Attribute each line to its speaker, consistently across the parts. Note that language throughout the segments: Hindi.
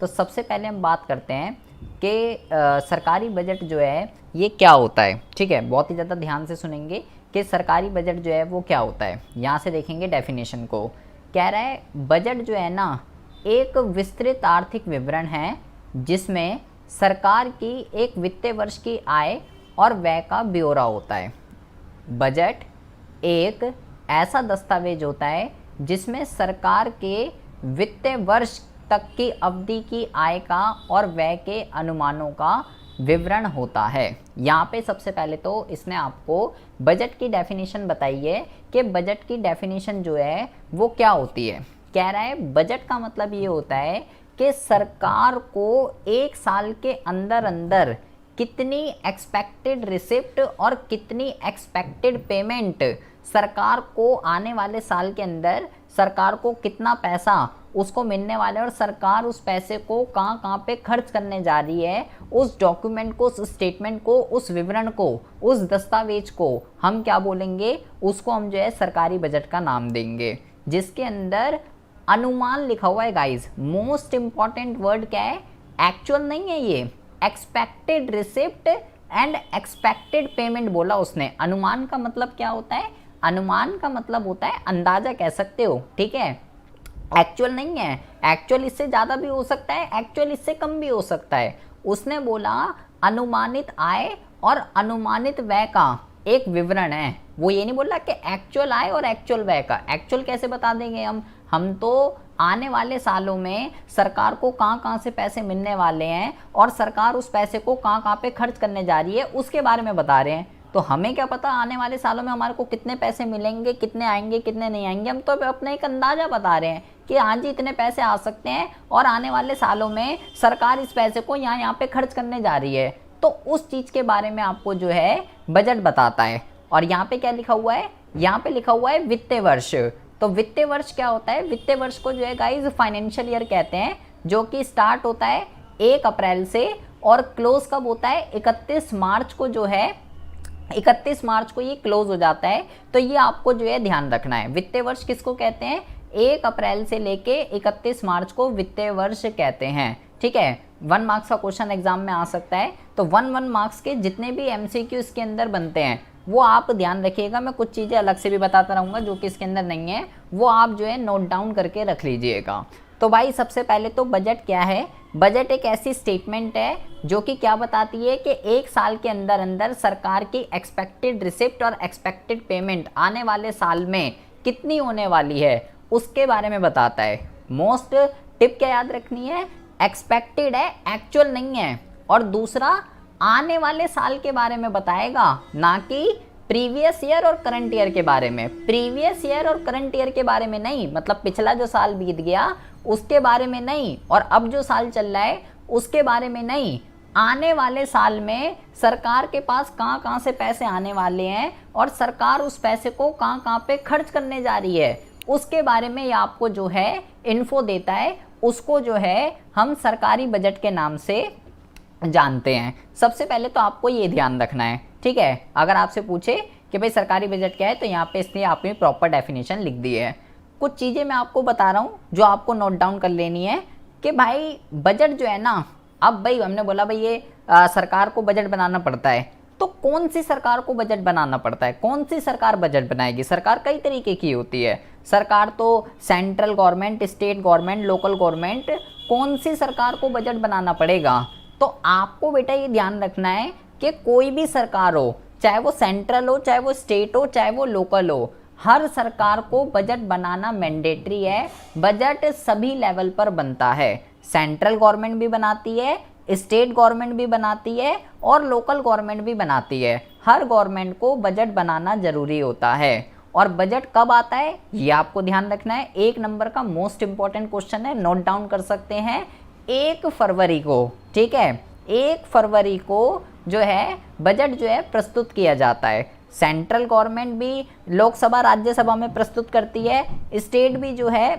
Speaker 1: तो सबसे पहले हम बात करते हैं कि सरकारी बजट जो है ये क्या होता है। ठीक है, बहुत ही ज़्यादा ध्यान से सुनेंगे कि सरकारी बजट जो है वो क्या होता है। यहाँ से देखेंगे डेफिनेशन को। कह रहा है बजट जो है ना एक विस्तृत आर्थिक विवरण है जिसमें सरकार की एक वित्तीय वर्ष की आय और व्यय का ब्यौरा होता है। बजट एक ऐसा दस्तावेज होता है जिसमें सरकार के वित्तीय वर्ष तक की अवधि की आय का और व्यय के अनुमानों का विवरण होता है। यहाँ पे सबसे पहले तो इसने आपको बजट की डेफिनेशन बताई है कि बजट की डेफिनेशन जो है वो क्या होती है। कह रहा है बजट का मतलब ये होता है कि सरकार को एक साल के अंदर अंदर कितनी एक्सपेक्टेड रिसिप्ट और कितनी एक्सपेक्टेड पेमेंट सरकार को आने वाले साल के अंदर सरकार को कितना पैसा उसको मिलने वाला है और सरकार उस पैसे को कहाँ कहाँ पे खर्च करने जा रही है, उस डॉक्यूमेंट को, उस स्टेटमेंट को, उस विवरण को, उस दस्तावेज को हम क्या बोलेंगे, उसको हम जो है सरकारी बजट का नाम देंगे, जिसके अंदर अनुमान लिखा हुआ है। गाइस मोस्ट इंपॉर्टेंट वर्ड क्या है, एक्चुअल नहीं है ये, expected receipt and expected payment बोला उसने। अनुमान का मतलब क्या होता है, अनुमान का मतलब होता है अंदाजा कह सकते हो। ठीक है, एक्चुअल नहीं है, एक्चुअल इससे ज़्यादा भी हो सकता है, एक्चुअल इससे कम भी हो सकता है। उसने बोला अनुमानित आय और अनुमानित व्यय का एक विवरण है। वो ये नहीं बोला कि एक्चुअल आय और एक्चुअल व्यय का। एक्चुअल कैसे बता देंगे हम तो आने वाले सालों में सरकार को कहाँ कहाँ से पैसे मिलने वाले हैं और सरकार उस पैसे को कहाँ कहाँ पे खर्च करने जा रही है उसके बारे में बता रहे हैं। तो हमें क्या पता आने वाले सालों में हमारे को कितने पैसे मिलेंगे, कितने आएंगे, कितने नहीं आएंगे। हम तो अपना एक अंदाजा बता रहे हैं कि हाँ जी इतने पैसे आ सकते हैं और आने वाले सालों में सरकार इस पैसे को यहाँ पे खर्च करने जा रही है। तो उस चीज़ के बारे में आपको जो है बजट बताता है। और यहाँ पे क्या लिखा हुआ है, यहाँ पे लिखा हुआ है वित्तीय वर्ष। तो वित्तीय वर्ष क्या होता है, वित्तीय वर्ष को जो है गाइज फाइनेंशियल ईयर कहते हैं, जो कि स्टार्ट होता है 1 अप्रैल से और क्लोज कब होता है 31 मार्च को, जो है 31 मार्च को ये क्लोज हो जाता है। तो ये आपको जो है ध्यान रखना है। वित्तीय वर्ष किसको कहते हैं, 1 अप्रैल से लेके 31 मार्च को वित्तीय वर्ष कहते हैं। ठीक है, 1 मार्क्स का क्वेश्चन एग्जाम में आ सकता है। तो 1 मार्क्स के जितने भी MCQ इसके अंदर बनते हैं वो आप ध्यान रखिएगा। मैं कुछ चीज़ें अलग से भी बताता रहूँगा जो कि इसके अंदर नहीं है, वो आप जो है नोट डाउन करके रख लीजिएगा। तो भाई सबसे पहले तो बजट क्या है, बजट एक ऐसी स्टेटमेंट है जो कि क्या बताती है कि एक साल के अंदर अंदर सरकार की एक्सपेक्टेड रिसिप्ट और एक्सपेक्टेड पेमेंट आने वाले साल में कितनी होने वाली है उसके बारे में बताता है। मोस्ट टिप क्या याद रखनी है, एक्सपेक्टेड है, एक्चुअल नहीं है। और दूसरा आने वाले साल के बारे में बताएगा, ना कि प्रीवियस ईयर और करंट ईयर के बारे में। प्रीवियस ईयर और करंट ईयर के बारे में नहीं, मतलब पिछला जो साल बीत गया उसके बारे में नहीं, और अब जो साल चल रहा है उसके बारे में नहीं। आने वाले साल में सरकार के पास कहाँ कहाँ से पैसे आने वाले हैं और सरकार उस पैसे को कहाँ कहाँ पे खर्च करने जा रही है उसके बारे में ये आपको जो है इन्फो देता है। उसको जो है हम सरकारी बजट के नाम से जानते हैं। सबसे पहले तो आपको ये ध्यान रखना है। ठीक है, अगर आपसे पूछे कि भाई सरकारी बजट क्या है तो यहाँ पे इसलिए आपने प्रॉपर डेफिनेशन लिख दी है। कुछ चीज़ें मैं आपको बता रहा हूँ जो आपको नोट डाउन कर लेनी है कि भाई बजट जो है ना, अब भाई हमने बोला भाई ये सरकार को बजट बनाना पड़ता है, तो कौन सी सरकार को बजट बनाना पड़ता है, कौन सी सरकार बजट बनाएगी। सरकार कई तरीके की होती है। सरकार तो central government, state government, local government, कौन सी सरकार को बजट बनाना पड़ेगा। तो आपको बेटा ये ध्यान रखना है कि कोई भी सरकार हो, चाहे वो सेंट्रल हो, चाहे वो स्टेट हो, चाहे वो लोकल हो, हर सरकार को बजट बनाना मैंडेटरी है। बजट सभी लेवल पर बनता है। सेंट्रल गवर्नमेंट भी बनाती है, स्टेट गवर्नमेंट भी बनाती है और लोकल गवर्नमेंट भी बनाती है। हर गवर्नमेंट को बजट बनाना जरूरी होता है। और बजट कब आता है ये आपको ध्यान रखना है। 1 नंबर का मोस्ट इंपॉर्टेंट क्वेश्चन है, नोट डाउन कर सकते हैं। 1 फरवरी को, ठीक है, 1 फरवरी को जो है बजट जो है प्रस्तुत किया जाता है। सेंट्रल गवर्नमेंट भी लोकसभा राज्यसभा में प्रस्तुत करती है, स्टेट भी जो है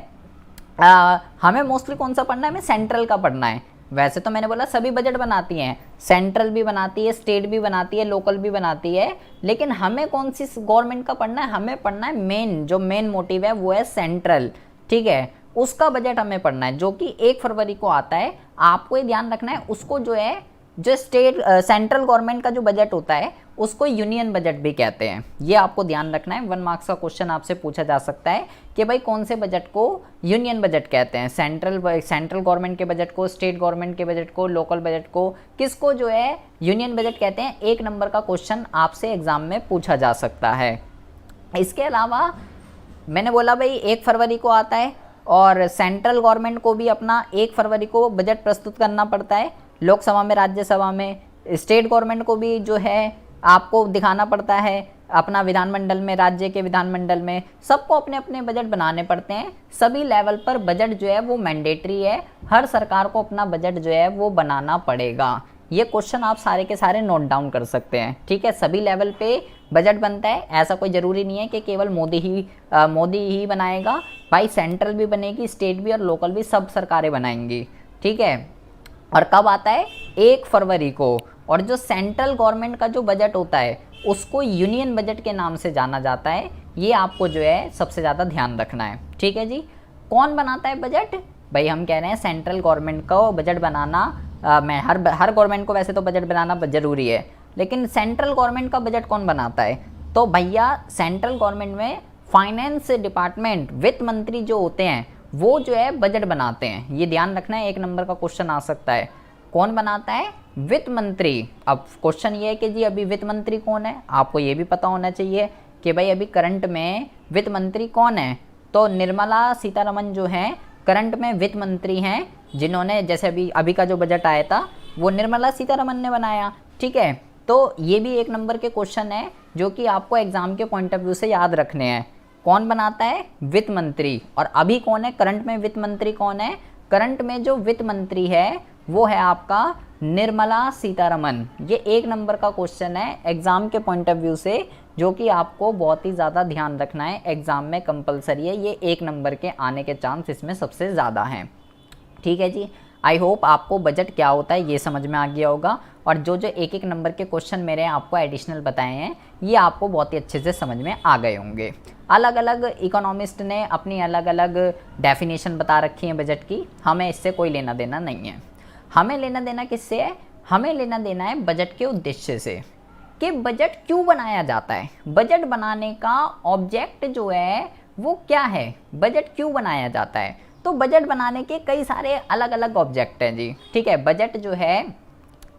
Speaker 1: हमें मोस्टली कौन सा पढ़ना है, हमें सेंट्रल का पढ़ना है। वैसे तो मैंने बोला सभी बजट बनाती हैं, सेंट्रल भी बनाती है, स्टेट भी बनाती है, लोकल भी बनाती है, लेकिन हमें कौन सी गवर्नमेंट का पढ़ना है, हमें पढ़ना है मेन, जो मेन मोटिव है वो है सेंट्रल। ठीक है, उसका बजट हमें पढ़ना है, जो कि 1 फरवरी को आता है। आपको ये ध्यान रखना है, उसको जो है जो सेंट्रल गवर्नमेंट का जो बजट होता है उसको यूनियन बजट भी कहते हैं। ये आपको ध्यान रखना है। 1 मार्क्स का क्वेश्चन आपसे पूछा जा सकता है कि भाई कौन से बजट को यूनियन बजट कहते हैं, सेंट्रल गवर्नमेंट के बजट को, स्टेट गवर्नमेंट के बजट को, लोकल बजट को, किसको जो है यूनियन बजट कहते हैं। 1 नंबर का क्वेश्चन आपसे एग्जाम में पूछा जा सकता है। इसके अलावा मैंने बोला भाई 1 फरवरी को आता है और सेंट्रल गवर्नमेंट को भी अपना 1 फरवरी को बजट प्रस्तुत करना पड़ता है, लोकसभा में, राज्यसभा में। स्टेट गवर्नमेंट को भी जो है आपको दिखाना पड़ता है अपना विधानमंडल में, राज्य के विधानमंडल में, सबको अपने अपने बजट बनाने पड़ते हैं। सभी लेवल पर बजट जो है वो मैंडेटरी है, हर सरकार को अपना बजट जो है वो बनाना पड़ेगा। ये क्वेश्चन आप सारे के सारे नोट डाउन कर सकते हैं, ठीक है। सभी लेवल पे बजट बनता है, ऐसा कोई ज़रूरी नहीं है कि केवल मोदी ही बनाएगा। भाई सेंट्रल भी बनेगी, स्टेट भी और लोकल भी, सब सरकारें बनाएंगी, ठीक है। और कब आता है? 1 फरवरी को। और जो सेंट्रल गवर्नमेंट का जो बजट होता है उसको यूनियन बजट के नाम से जाना जाता है। ये आपको जो है सबसे ज़्यादा ध्यान रखना है, ठीक है जी। कौन बनाता है बजट? भाई हम कह रहे हैं सेंट्रल गवर्नमेंट को बजट बनाना, मैं हर गवर्नमेंट को वैसे तो बजट बनाना ज़रूरी है, लेकिन सेंट्रल गवर्नमेंट का बजट कौन बनाता है? तो भैया सेंट्रल गवर्नमेंट में फाइनेंस डिपार्टमेंट, वित्त मंत्री जो होते हैं वो जो है बजट बनाते हैं। ये ध्यान रखना है, 1 नंबर का क्वेश्चन आ सकता है। कौन बनाता है? वित्त मंत्री। अब क्वेश्चन ये है कि जी अभी वित्त मंत्री कौन है, आपको ये भी पता होना चाहिए कि भाई अभी करंट में वित्त मंत्री कौन है। तो निर्मला सीतारमण जो है करंट में वित्त मंत्री हैं, जिन्होंने जैसे अभी का जो बजट आया था वो निर्मला सीतारमण ने बनाया, ठीक है। तो ये भी 1 नंबर के क्वेश्चन है जो कि आपको एग्जाम के पॉइंट ऑफ व्यू से याद रखने हैं। कौन बनाता है? वित्त मंत्री। और अभी कौन है करंट में वित्त मंत्री? कौन है करंट में जो वित्त मंत्री है? वो है आपका निर्मला सीतारमण। ये 1 नंबर का क्वेश्चन है एग्जाम के पॉइंट ऑफ व्यू से, जो कि आपको बहुत ही ज़्यादा ध्यान रखना है, एग्जाम में कंपलसरी है। ये 1 नंबर के आने के चांस इसमें सबसे ज़्यादा हैं, ठीक है जी। आई होप आपको बजट क्या होता है ये समझ में आ गया होगा, और जो 1 नंबर के क्वेश्चन मेरे आपको एडिशनल बताए हैं ये आपको बहुत ही अच्छे से समझ में आ गए होंगे। अलग अलग इकोनॉमिस्ट ने अपनी अलग अलग डेफिनेशन बता रखी है बजट की, हमें इससे कोई लेना देना नहीं है। हमें लेना देना किससे है? हमें लेना देना है बजट के उद्देश्य से, कि बजट क्यों बनाया जाता है, बजट बनाने का ऑब्जेक्ट जो है वो क्या है, बजट क्यों बनाया जाता है। तो बजट बनाने के कई सारे अलग अलग ऑब्जेक्ट हैं जी, ठीक है। बजट जो है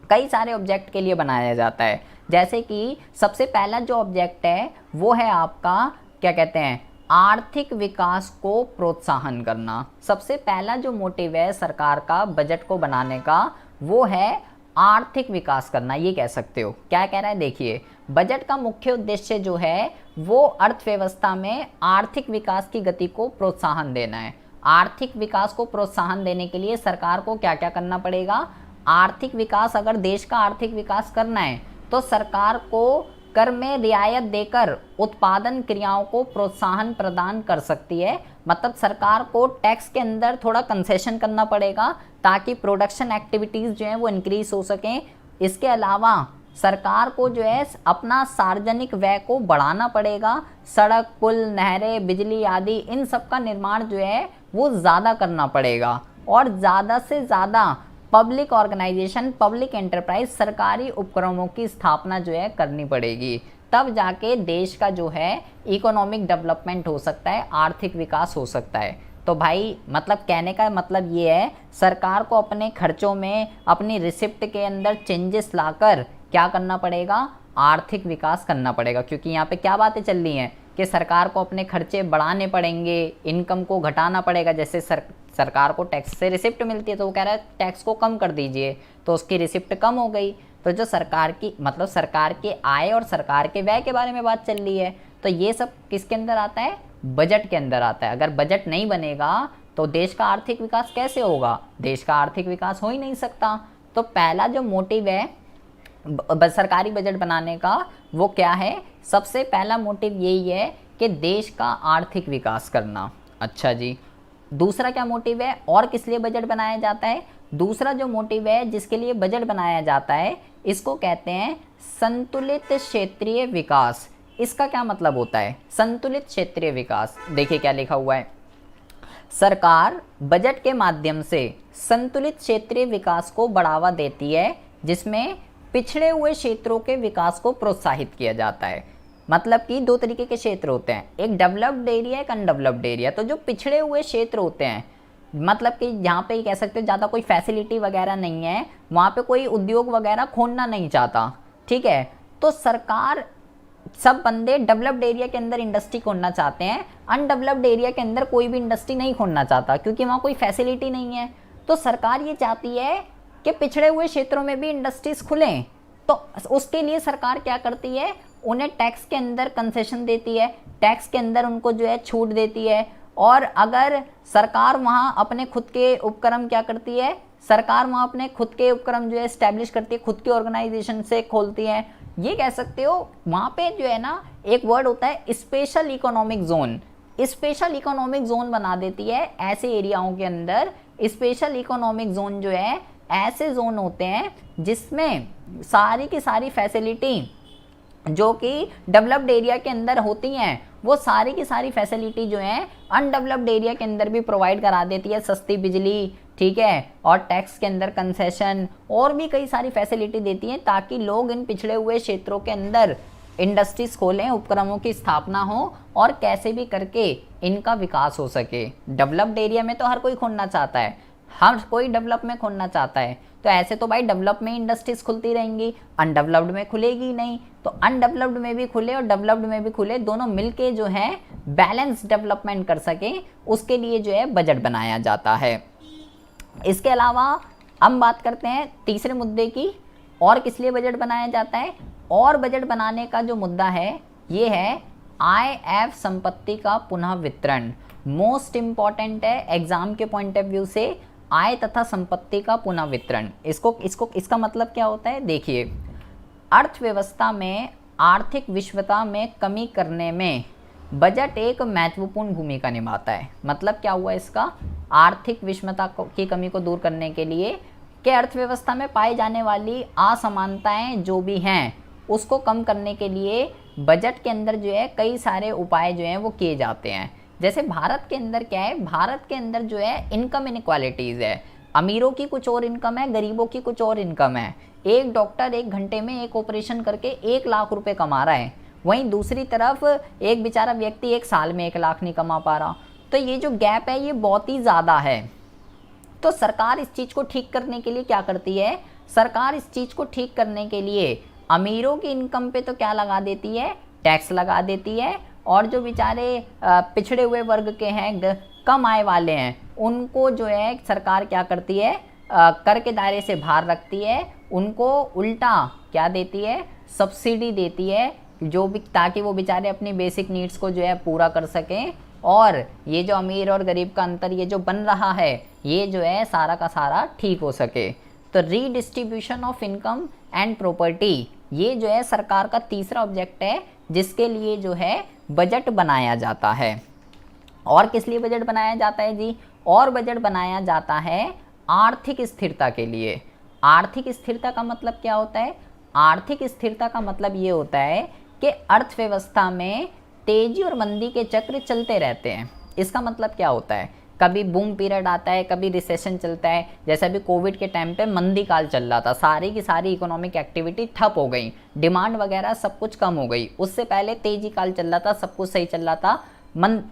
Speaker 1: कई सारे ऑब्जेक्ट के लिए बनाया जाता है। जैसे कि सबसे पहला जो ऑब्जेक्ट है वो है आपका क्या कहते हैं, आर्थिक विकास को प्रोत्साहन करना। सबसे पहला जो मोटिव है सरकार का बजट को बनाने का वो है आर्थिक विकास करना, ये कह सकते हो। क्या कह रहा है देखिए, बजट का मुख्य उद्देश्य जो है वो अर्थव्यवस्था में आर्थिक विकास की गति को प्रोत्साहन देना है। आर्थिक विकास को प्रोत्साहन देने के लिए सरकार को क्या क्या करना पड़ेगा? आर्थिक विकास, अगर देश का आर्थिक विकास करना है तो सरकार को कर में रियायत देकर उत्पादन क्रियाओं को प्रोत्साहन प्रदान कर सकती है। मतलब सरकार को टैक्स के अंदर थोड़ा कंसेशन करना पड़ेगा ताकि प्रोडक्शन एक्टिविटीज़ जो हैं वो इंक्रीज हो सकें। इसके अलावा सरकार को जो है अपना सार्वजनिक व्यय को बढ़ाना पड़ेगा। सड़क, पुल, नहरें, बिजली आदि इन सब का निर्माण जो है वो ज़्यादा करना पड़ेगा, और ज़्यादा से ज़्यादा पब्लिक ऑर्गेनाइजेशन, पब्लिक एंटरप्राइज, सरकारी उपक्रमों की स्थापना जो है करनी पड़ेगी। तब जाके देश का जो है इकोनॉमिक डेवलपमेंट हो सकता है, आर्थिक विकास हो सकता है। तो भाई मतलब कहने का मतलब ये है, सरकार को अपने खर्चों में, अपनी रिसिप्ट के अंदर चेंजेस लाकर क्या करना पड़ेगा? आर्थिक विकास करना पड़ेगा। क्योंकि यहाँ पे क्या बातें चल रही हैं कि सरकार को अपने खर्चे बढ़ाने पड़ेंगे, इनकम को घटाना पड़ेगा। जैसे सरकार को टैक्स से रिसिप्ट मिलती है तो वो कह रहा है टैक्स को कम कर दीजिए, तो उसकी रिसिप्ट कम हो गई। तो जो सरकार की मतलब सरकार के आय और सरकार के व्यय के बारे में बात चल रही है, तो ये सब किसके अंदर आता है? बजट के अंदर आता है। अगर बजट नहीं बनेगा तो देश का आर्थिक विकास कैसे होगा? देश का आर्थिक विकास हो ही नहीं सकता। तो पहला जो मोटिव है सरकारी बजट बनाने का वो क्या है? सबसे पहला मोटिव यही है कि देश का आर्थिक विकास करना। अच्छा जी, दूसरा क्या मोटिव है और किस लिए बजट बनाया जाता है? दूसरा जो मोटिव है जिसके लिए बजट बनाया जाता है इसको कहते हैं संतुलित क्षेत्रीय विकास। इसका क्या मतलब होता है संतुलित क्षेत्रीय विकास? देखिए क्या लिखा हुआ है, सरकार बजट के माध्यम से संतुलित क्षेत्रीय विकास को बढ़ावा देती है, जिसमें पिछड़े हुए क्षेत्रों के विकास को प्रोत्साहित किया जाता है। मतलब कि दो तरीके के क्षेत्र होते हैं, एक डेवलप्ड एरिया, एक अनडेवलप्ड एरिया। तो जो पिछड़े हुए क्षेत्र होते हैं, मतलब कि जहाँ पे कह सकते हो ज़्यादा कोई फैसिलिटी वगैरह नहीं है, वहाँ पे कोई उद्योग वगैरह खोलना नहीं चाहता, ठीक है। तो सरकार, सब बंदे डेवलप्ड एरिया के अंदर इंडस्ट्री खोलना चाहते हैं, अनडेवलप्ड एरिया के अंदर कोई भी इंडस्ट्री नहीं खोलना चाहता, क्योंकि वहाँ कोई फैसिलिटी नहीं है। तो सरकार ये चाहती है कि पिछड़े हुए क्षेत्रों में भी इंडस्ट्रीज खुलें। तो उसके लिए सरकार क्या करती है, उन्हें टैक्स के अंदर कंसेशन देती है, टैक्स के अंदर उनको जो है छूट देती है। और अगर सरकार वहाँ अपने खुद के उपक्रम क्या करती है, सरकार वहाँ अपने खुद के उपक्रम जो है इस्टेब्लिश करती है, खुद के ऑर्गेनाइजेशन से खोलती है। ये कह सकते हो वहाँ पे जो है ना, एक वर्ड होता है special economic zone. Special economic zone बना देती है ऐसे एरियाओं के अंदर। स्पेशल इकोनॉमिक जोन जो है ऐसे जोन होते हैं जिसमें सारी की सारी फैसिलिटी जो कि डेवलप्ड एरिया के अंदर होती हैं, वो सारी की सारी फैसिलिटी जो है अनडेवलप्ड एरिया के अंदर भी प्रोवाइड करा देती है। सस्ती बिजली, ठीक है, और टैक्स के अंदर कंसेशन और भी कई सारी फैसिलिटी देती हैं, ताकि लोग इन पिछड़े हुए क्षेत्रों के अंदर इंडस्ट्रीज खोलें, उपक्रमों की स्थापना हो और कैसे भी करके इनका विकास हो सके। डेवलप्ड एरिया में तो हर कोई खोलना चाहता है, हर कोई डेवलप में खोलना चाहता है। तो ऐसे तो भाई डेवलप में इंडस्ट्रीज खुलती रहेंगी, अनडेवलप्ड में खुलेगी नहीं। तो अनडेवलप्ड में भी खुले और डेवलप्ड में भी खुले, दोनों मिलके जो है बैलेंस डेवलपमेंट कर सके, उसके लिए जो है बजट बनाया जाता है। इसके अलावा हम बात करते हैं तीसरे मुद्दे की, और किस लिए बजट बनाया जाता है। और बजट बनाने का जो मुद्दा है ये है आय एवं संपत्ति का पुनः वितरण। मोस्ट इम्पॉर्टेंट है एग्जाम के पॉइंट ऑफ व्यू से, आय तथा संपत्ति का पुनः वितरण। इसका मतलब क्या होता है, देखिए, अर्थव्यवस्था में आर्थिक विषमता में कमी करने में बजट एक महत्वपूर्ण भूमिका निभाता है। मतलब क्या हुआ इसका, आर्थिक विषमता की कमी को दूर करने के लिए कि अर्थव्यवस्था में पाई जाने वाली असमानताएं जो भी हैं उसको कम करने के लिए बजट के अंदर जो है कई सारे उपाय जो हैं वो किए जाते हैं। जैसे भारत के अंदर क्या है, भारत के अंदर जो है इनकम इनइक्वालिटीज़ है, अमीरों की कुछ और इनकम है, गरीबों की कुछ और इनकम है। एक डॉक्टर 1 घंटे में एक ऑपरेशन करके 1 लाख रुपए कमा रहा है, वहीं दूसरी तरफ एक बेचारा व्यक्ति 1 साल में 1 लाख नहीं कमा पा रहा। तो ये जो गैप है ये बहुत ही ज़्यादा है। तो सरकार इस चीज़ को ठीक करने के लिए क्या करती है, सरकार इस चीज़ को ठीक करने के लिए अमीरों की इनकम पे तो क्या लगा देती है, टैक्स लगा देती है, और जो बेचारे पिछड़े हुए वर्ग के हैं, कम आय वाले हैं, उनको जो है सरकार क्या करती है, कर के दायरे से बाहर रखती है। उनको उल्टा क्या देती है, सब्सिडी देती है, जो भी, ताकि वो बेचारे अपनी बेसिक नीड्स को जो है पूरा कर सकें। और ये जो अमीर और गरीब का अंतर ये जो बन रहा है, ये जो है सारा का सारा ठीक हो सके। तो redistribution of income and property, ये जो है सरकार का तीसरा ऑब्जेक्ट है, जिसके लिए जो है बजट बनाया जाता है। और किस लिए बजट बनाया जाता है जी, और बजट बनाया जाता है आर्थिक स्थिरता के लिए। आर्थिक स्थिरता का मतलब क्या होता है, आर्थिक स्थिरता का मतलब ये होता है कि अर्थव्यवस्था में तेजी और मंदी के चक्र चलते रहते हैं। इसका मतलब क्या होता है, कभी बूम पीरियड आता है, कभी रिसेशन चलता है। जैसे अभी कोविड के टाइम पे मंदी काल चल रहा था, सारी की सारी इकोनॉमिक एक्टिविटी ठप हो गई, डिमांड वगैरह सब कुछ कम हो गई। उससे पहले तेजी काल चल रहा था, सब कुछ सही चल रहा था,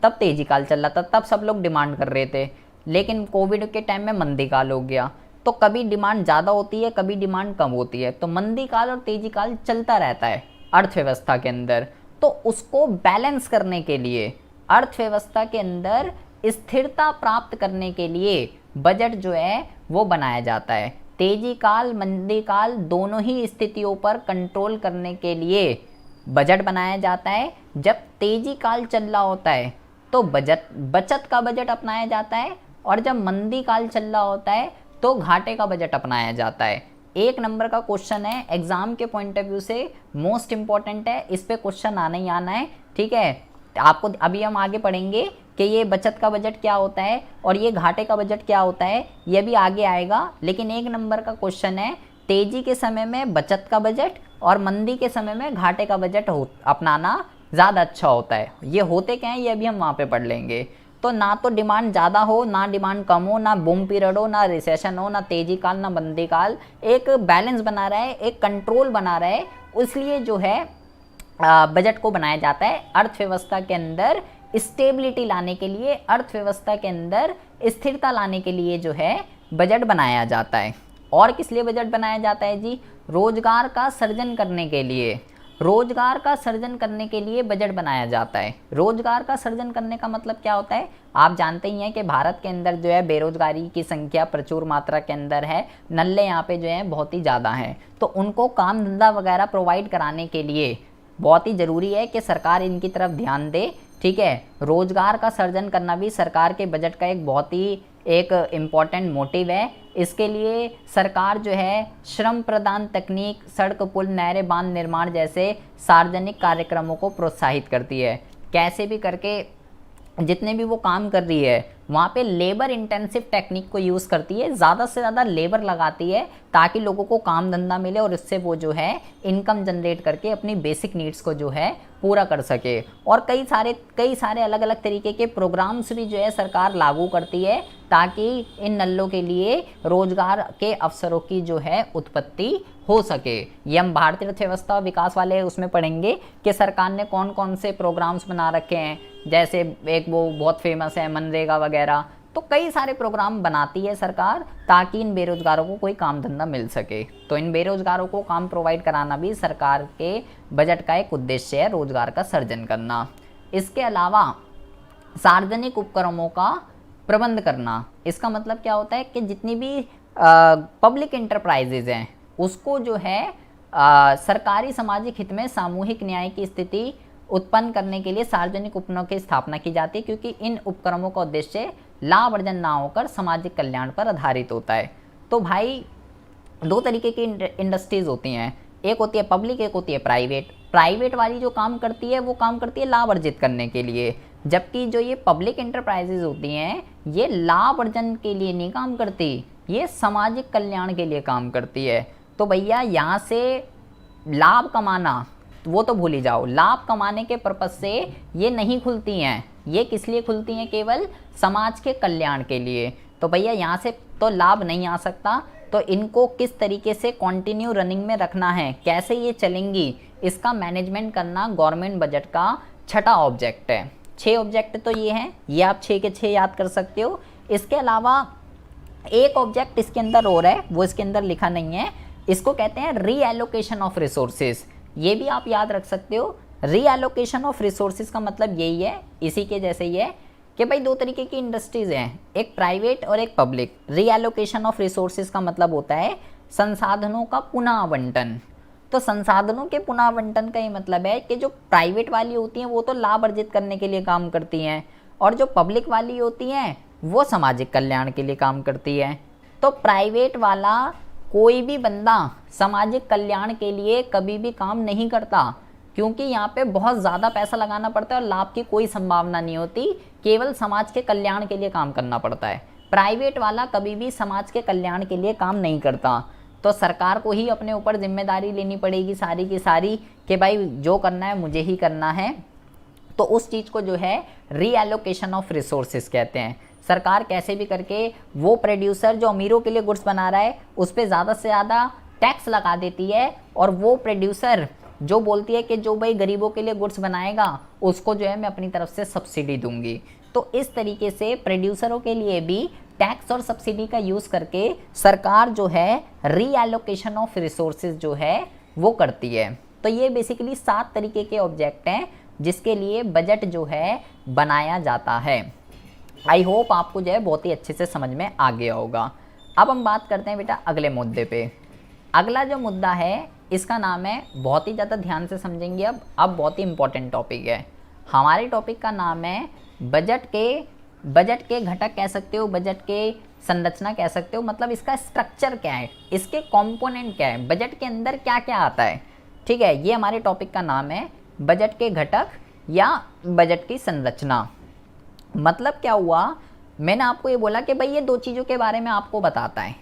Speaker 1: तब तेजी काल चल रहा था, तब सब लोग डिमांड कर रहे थे। लेकिन कोविड के टाइम में मंदी काल हो गया, तो कभी डिमांड ज़्यादा होती है, कभी डिमांड कम होती है। तो मंदी काल और तेजी काल चलता रहता है अर्थव्यवस्था के अंदर। तो उसको बैलेंस करने के लिए, अर्थव्यवस्था के अंदर स्थिरता प्राप्त करने के लिए बजट जो है वो बनाया जाता है। तेजी काल मंदी काल दोनों ही स्थितियों पर कंट्रोल करने के लिए बजट बनाया जाता है। जब तेजी काल चल रहा होता है तो बचत का बजट अपनाया जाता है, और जब मंदी काल चल रहा होता है तो घाटे का बजट अपनाया जाता है। 1 नंबर का क्वेश्चन है, एग्जाम के पॉइंट ऑफ व्यू से मोस्ट इंपॉर्टेंट है, इस पे क्वेश्चन आना ही आना है, ठीक है। आपको अभी हम आगे पढ़ेंगे कि ये बचत का बजट क्या होता है और ये घाटे का बजट क्या होता है, ये भी आगे आएगा। लेकिन 1 नंबर का क्वेश्चन है, तेजी के समय में बचत का बजट और मंदी के समय में घाटे का बजट अपनाना ज़्यादा अच्छा होता है। ये होते क्या हैं ये अभी हम वहाँ पे पढ़ लेंगे। तो ना तो डिमांड ज़्यादा हो, ना डिमांड कम हो, ना बूम पीरियड हो, ना रिसेशन हो, ना तेजी काल, ना मंदी काल, एक बैलेंस बना रहा है, एक कंट्रोल बना रहा है। इसलिए जो है बजट को बनाया जाता है अर्थव्यवस्था के अंदर स्टेबिलिटी लाने के लिए, अर्थव्यवस्था के अंदर स्थिरता लाने के लिए जो है बजट बनाया जाता है। और किस लिए बजट बनाया जाता है जी? रोजगार का सृजन करने के लिए। रोजगार का सृजन करने के लिए बजट बनाया जाता है। रोजगार का सृजन करने का मतलब क्या होता है? आप जानते ही हैं कि भारत के अंदर जो है बेरोजगारी की संख्या प्रचुर मात्रा के अंदर है, नल्ले यहाँ पे जो है बहुत ही ज़्यादा हैं। तो उनको काम धंधा वगैरह प्रोवाइड कराने के लिए बहुत ही ज़रूरी है कि सरकार इनकी तरफ ध्यान दे। ठीक है, रोजगार का सृजन करना भी सरकार के बजट का एक बहुत ही एक इम्पॉर्टेंट मोटिव है। इसके लिए सरकार जो है श्रम प्रदान तकनीक, सड़क पुल नहरें बांध निर्माण जैसे सार्वजनिक कार्यक्रमों को प्रोत्साहित करती है। कैसे भी करके जितने भी वो काम कर रही है वहाँ पे लेबर इंटेंसिव टेक्निक को यूज़ करती है, ज़्यादा से ज़्यादा लेबर लगाती है ताकि लोगों को काम धंधा मिले और इससे वो जो है इनकम जनरेट करके अपनी बेसिक नीड्स को जो है पूरा कर सके। और कई सारे अलग अलग तरीके के प्रोग्राम्स भी जो है सरकार लागू करती है ताकि इन नल्लों के लिए रोजगार के अवसरों की जो है उत्पत्ति हो सके। ये हम भारतीय अर्थव्यवस्था विकास वाले उसमें पढ़ेंगे कि सरकार ने कौन कौन से प्रोग्राम्स बना रखे हैं। जैसे एक वो बहुत फेमस है मनरेगा वगैरह, तो कई सारे प्रोग्राम बनाती है सरकार ताकि इन बेरोजगारों को कोई काम धंधा मिल सके। तो इन बेरोजगारों को काम प्रोवाइड कराना भी सरकार के बजट का एक उद्देश्य है, रोजगार का सृजन करना। इसके अलावा सार्वजनिक उपक्रमों का प्रबंध करना। इसका मतलब क्या होता है कि जितनी भी पब्लिक इंटरप्राइजेज हैं उसको जो है सरकारी सामाजिक हित में सामूहिक न्याय की स्थिति उत्पन्न करने के लिए सार्वजनिक उपक्रमों की स्थापना की जाती है, क्योंकि इन उपक्रमों का उद्देश्य लाभ अर्जन ना होकर सामाजिक कल्याण पर आधारित होता है। तो भाई दो तरीके की इंडस्ट्रीज होती हैं, एक होती है पब्लिक, एक होती है प्राइवेट। प्राइवेट वाली जो काम करती है वो काम करती है लाभ अर्जित करने के लिए, जबकि जो ये पब्लिक इंटरप्राइजेज होती हैं ये लाभ अर्जन के लिए नहीं काम करती, ये सामाजिक कल्याण के लिए काम करती है। तो भैया यहाँ से लाभ कमाना वो तो भूल ही जाओ, लाभ कमाने के पर्पस से ये नहीं खुलती हैं। ये किस लिए खुलती हैं? केवल समाज के कल्याण के लिए। तो भैया यहाँ से तो लाभ नहीं आ सकता, तो इनको किस तरीके से कंटिन्यू रनिंग में रखना है, कैसे ये चलेंगी, इसका मैनेजमेंट करना गवर्नमेंट बजट का छठा ऑब्जेक्ट है। 6 ऑब्जेक्ट तो ये हैं, ये आप 6 के 6 याद कर सकते हो। इसके अलावा एक ऑब्जेक्ट इसके अंदर और है, वो इसके अंदर लिखा नहीं है, इसको कहते हैं रीएलोकेशन ऑफ रिसोर्सेज। ये भी आप याद रख सकते हो। रीएलोकेशन ऑफ रिसोर्सेज का मतलब यही है, इसी के जैसे ही है कि भाई दो तरीके की इंडस्ट्रीज हैं, एक प्राइवेट और एक पब्लिक। रीएलोकेशन ऑफ रिसोर्सेज का मतलब होता है संसाधनों का पुनः आवंटन। तो संसाधनों के पुनः आवंटन का ये मतलब है कि जो प्राइवेट वाली होती हैं वो तो लाभ अर्जित करने के लिए काम करती हैं, और जो पब्लिक वाली होती हैं वो सामाजिक कल्याण के लिए काम करती है। तो प्राइवेट वाला कोई भी बंदा सामाजिक कल्याण के लिए कभी भी काम नहीं करता, क्योंकि यहाँ पे बहुत ज़्यादा पैसा लगाना पड़ता है और लाभ की कोई संभावना नहीं होती, केवल समाज के कल्याण के लिए काम करना पड़ता है। प्राइवेट वाला कभी भी समाज के कल्याण के लिए काम नहीं करता। तो सरकार को ही अपने ऊपर जिम्मेदारी लेनी पड़ेगी सारी की सारी कि भाई जो करना है मुझे ही करना है। तो उस चीज़ को जो है रीएलोकेशन ऑफ रिसोर्सेज कहते हैं। सरकार कैसे भी करके वो प्रोड्यूसर जो अमीरों के लिए गुड्स बना रहा है उस पर ज़्यादा से ज़्यादा टैक्स लगा देती है, और वो प्रोड्यूसर जो बोलती है कि जो भाई गरीबों के लिए गुड्स बनाएगा उसको जो है मैं अपनी तरफ से सब्सिडी दूंगी। तो इस तरीके से प्रोड्यूसरों के लिए भी टैक्स और सब्सिडी का यूज़ करके सरकार जो है रीएलोकेशन ऑफ रिसोर्सेज जो है वो करती है। तो ये बेसिकली 7 तरीके के ऑब्जेक्ट हैं जिसके लिए बजट जो है बनाया जाता है। आई होप आपको जो है बहुत ही अच्छे से समझ में आ गया होगा। अब हम बात करते हैं बेटा अगले मुद्दे पे। अगला जो मुद्दा है इसका नाम है, बहुत ही ज़्यादा ध्यान से समझेंगे अब बहुत ही इंपॉर्टेंट टॉपिक है। हमारे टॉपिक का नाम है बजट के घटक कह सकते हो, बजट के संरचना कह सकते हो, मतलब इसका स्ट्रक्चर क्या है, इसके कंपोनेंट क्या है, बजट के अंदर क्या क्या आता है। ठीक है, ये हमारे टॉपिक का नाम है बजट के घटक या बजट की संरचना। मतलब क्या हुआ, मैंने आपको ये बोला कि भाई ये दो चीज़ों के बारे में आपको बताता है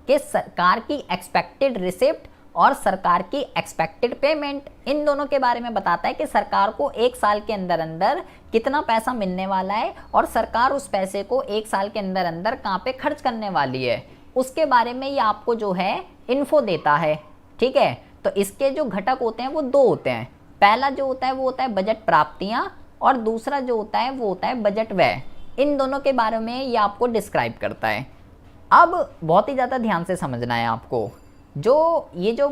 Speaker 1: कि सरकार की एक्सपेक्टेड रिसिप्ट और सरकार की एक्सपेक्टेड पेमेंट, इन दोनों के बारे में बताता है कि सरकार को एक साल के अंदर अंदर कितना पैसा मिलने वाला है और सरकार उस पैसे को एक साल के अंदर अंदर कहाँ पे खर्च करने वाली है, उसके बारे में ये आपको जो है इन्फो देता है। ठीक है, तो इसके जो घटक होते हैं वो दो होते हैं। पहला जो होता है वो होता है बजट प्राप्तियां और दूसरा जो होता है वो होता है बजट व्यय। इन दोनों के बारे में ये आपको डिस्क्राइब करता है। अब बहुत ही ज़्यादा ध्यान से समझना है आपको, जो ये जो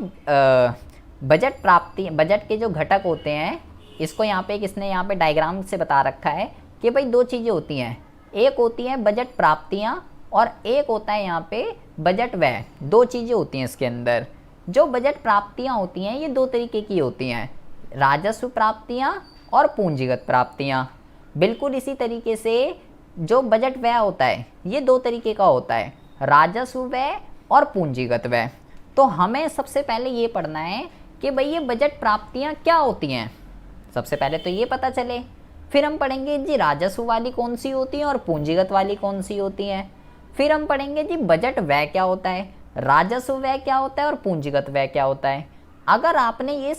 Speaker 1: बजट प्राप्ति, बजट के जो घटक होते हैं, इसको यहाँ पे किसने यहाँ पे डायग्राम से बता रखा है कि भाई दो चीज़ें होती हैं, एक होती है बजट प्राप्तियाँ और एक होता है यहाँ पे बजट व्यय। दो चीज़ें होती हैं इसके अंदर। जो बजट प्राप्तियाँ होती हैं ये दो तरीके की होती हैं, राजस्व प्राप्तियाँ और पूंजीगत प्राप्तियाँ। बिल्कुल इसी तरीके से जो बजट व्यय होता है ये दो तरीके का होता है, राजस्व व्यय और पूंजीगत व्यय। तो हमें सबसे पहले ये पढ़ना है कि भाई ये बजट प्राप्तियाँ क्या होती हैं। सबसे पहले तो ये पता चले, फिर हम पढ़ेंगे जी राजस्व वाली कौन सी होती हैं और पूंजीगत वाली कौन सी होती हैं। फिर हम पढ़ेंगे जी बजट व्यय क्या होता है, राजस्व व्यय क्या होता है और पूंजीगत व्यय क्या होता है। अगर आपने ये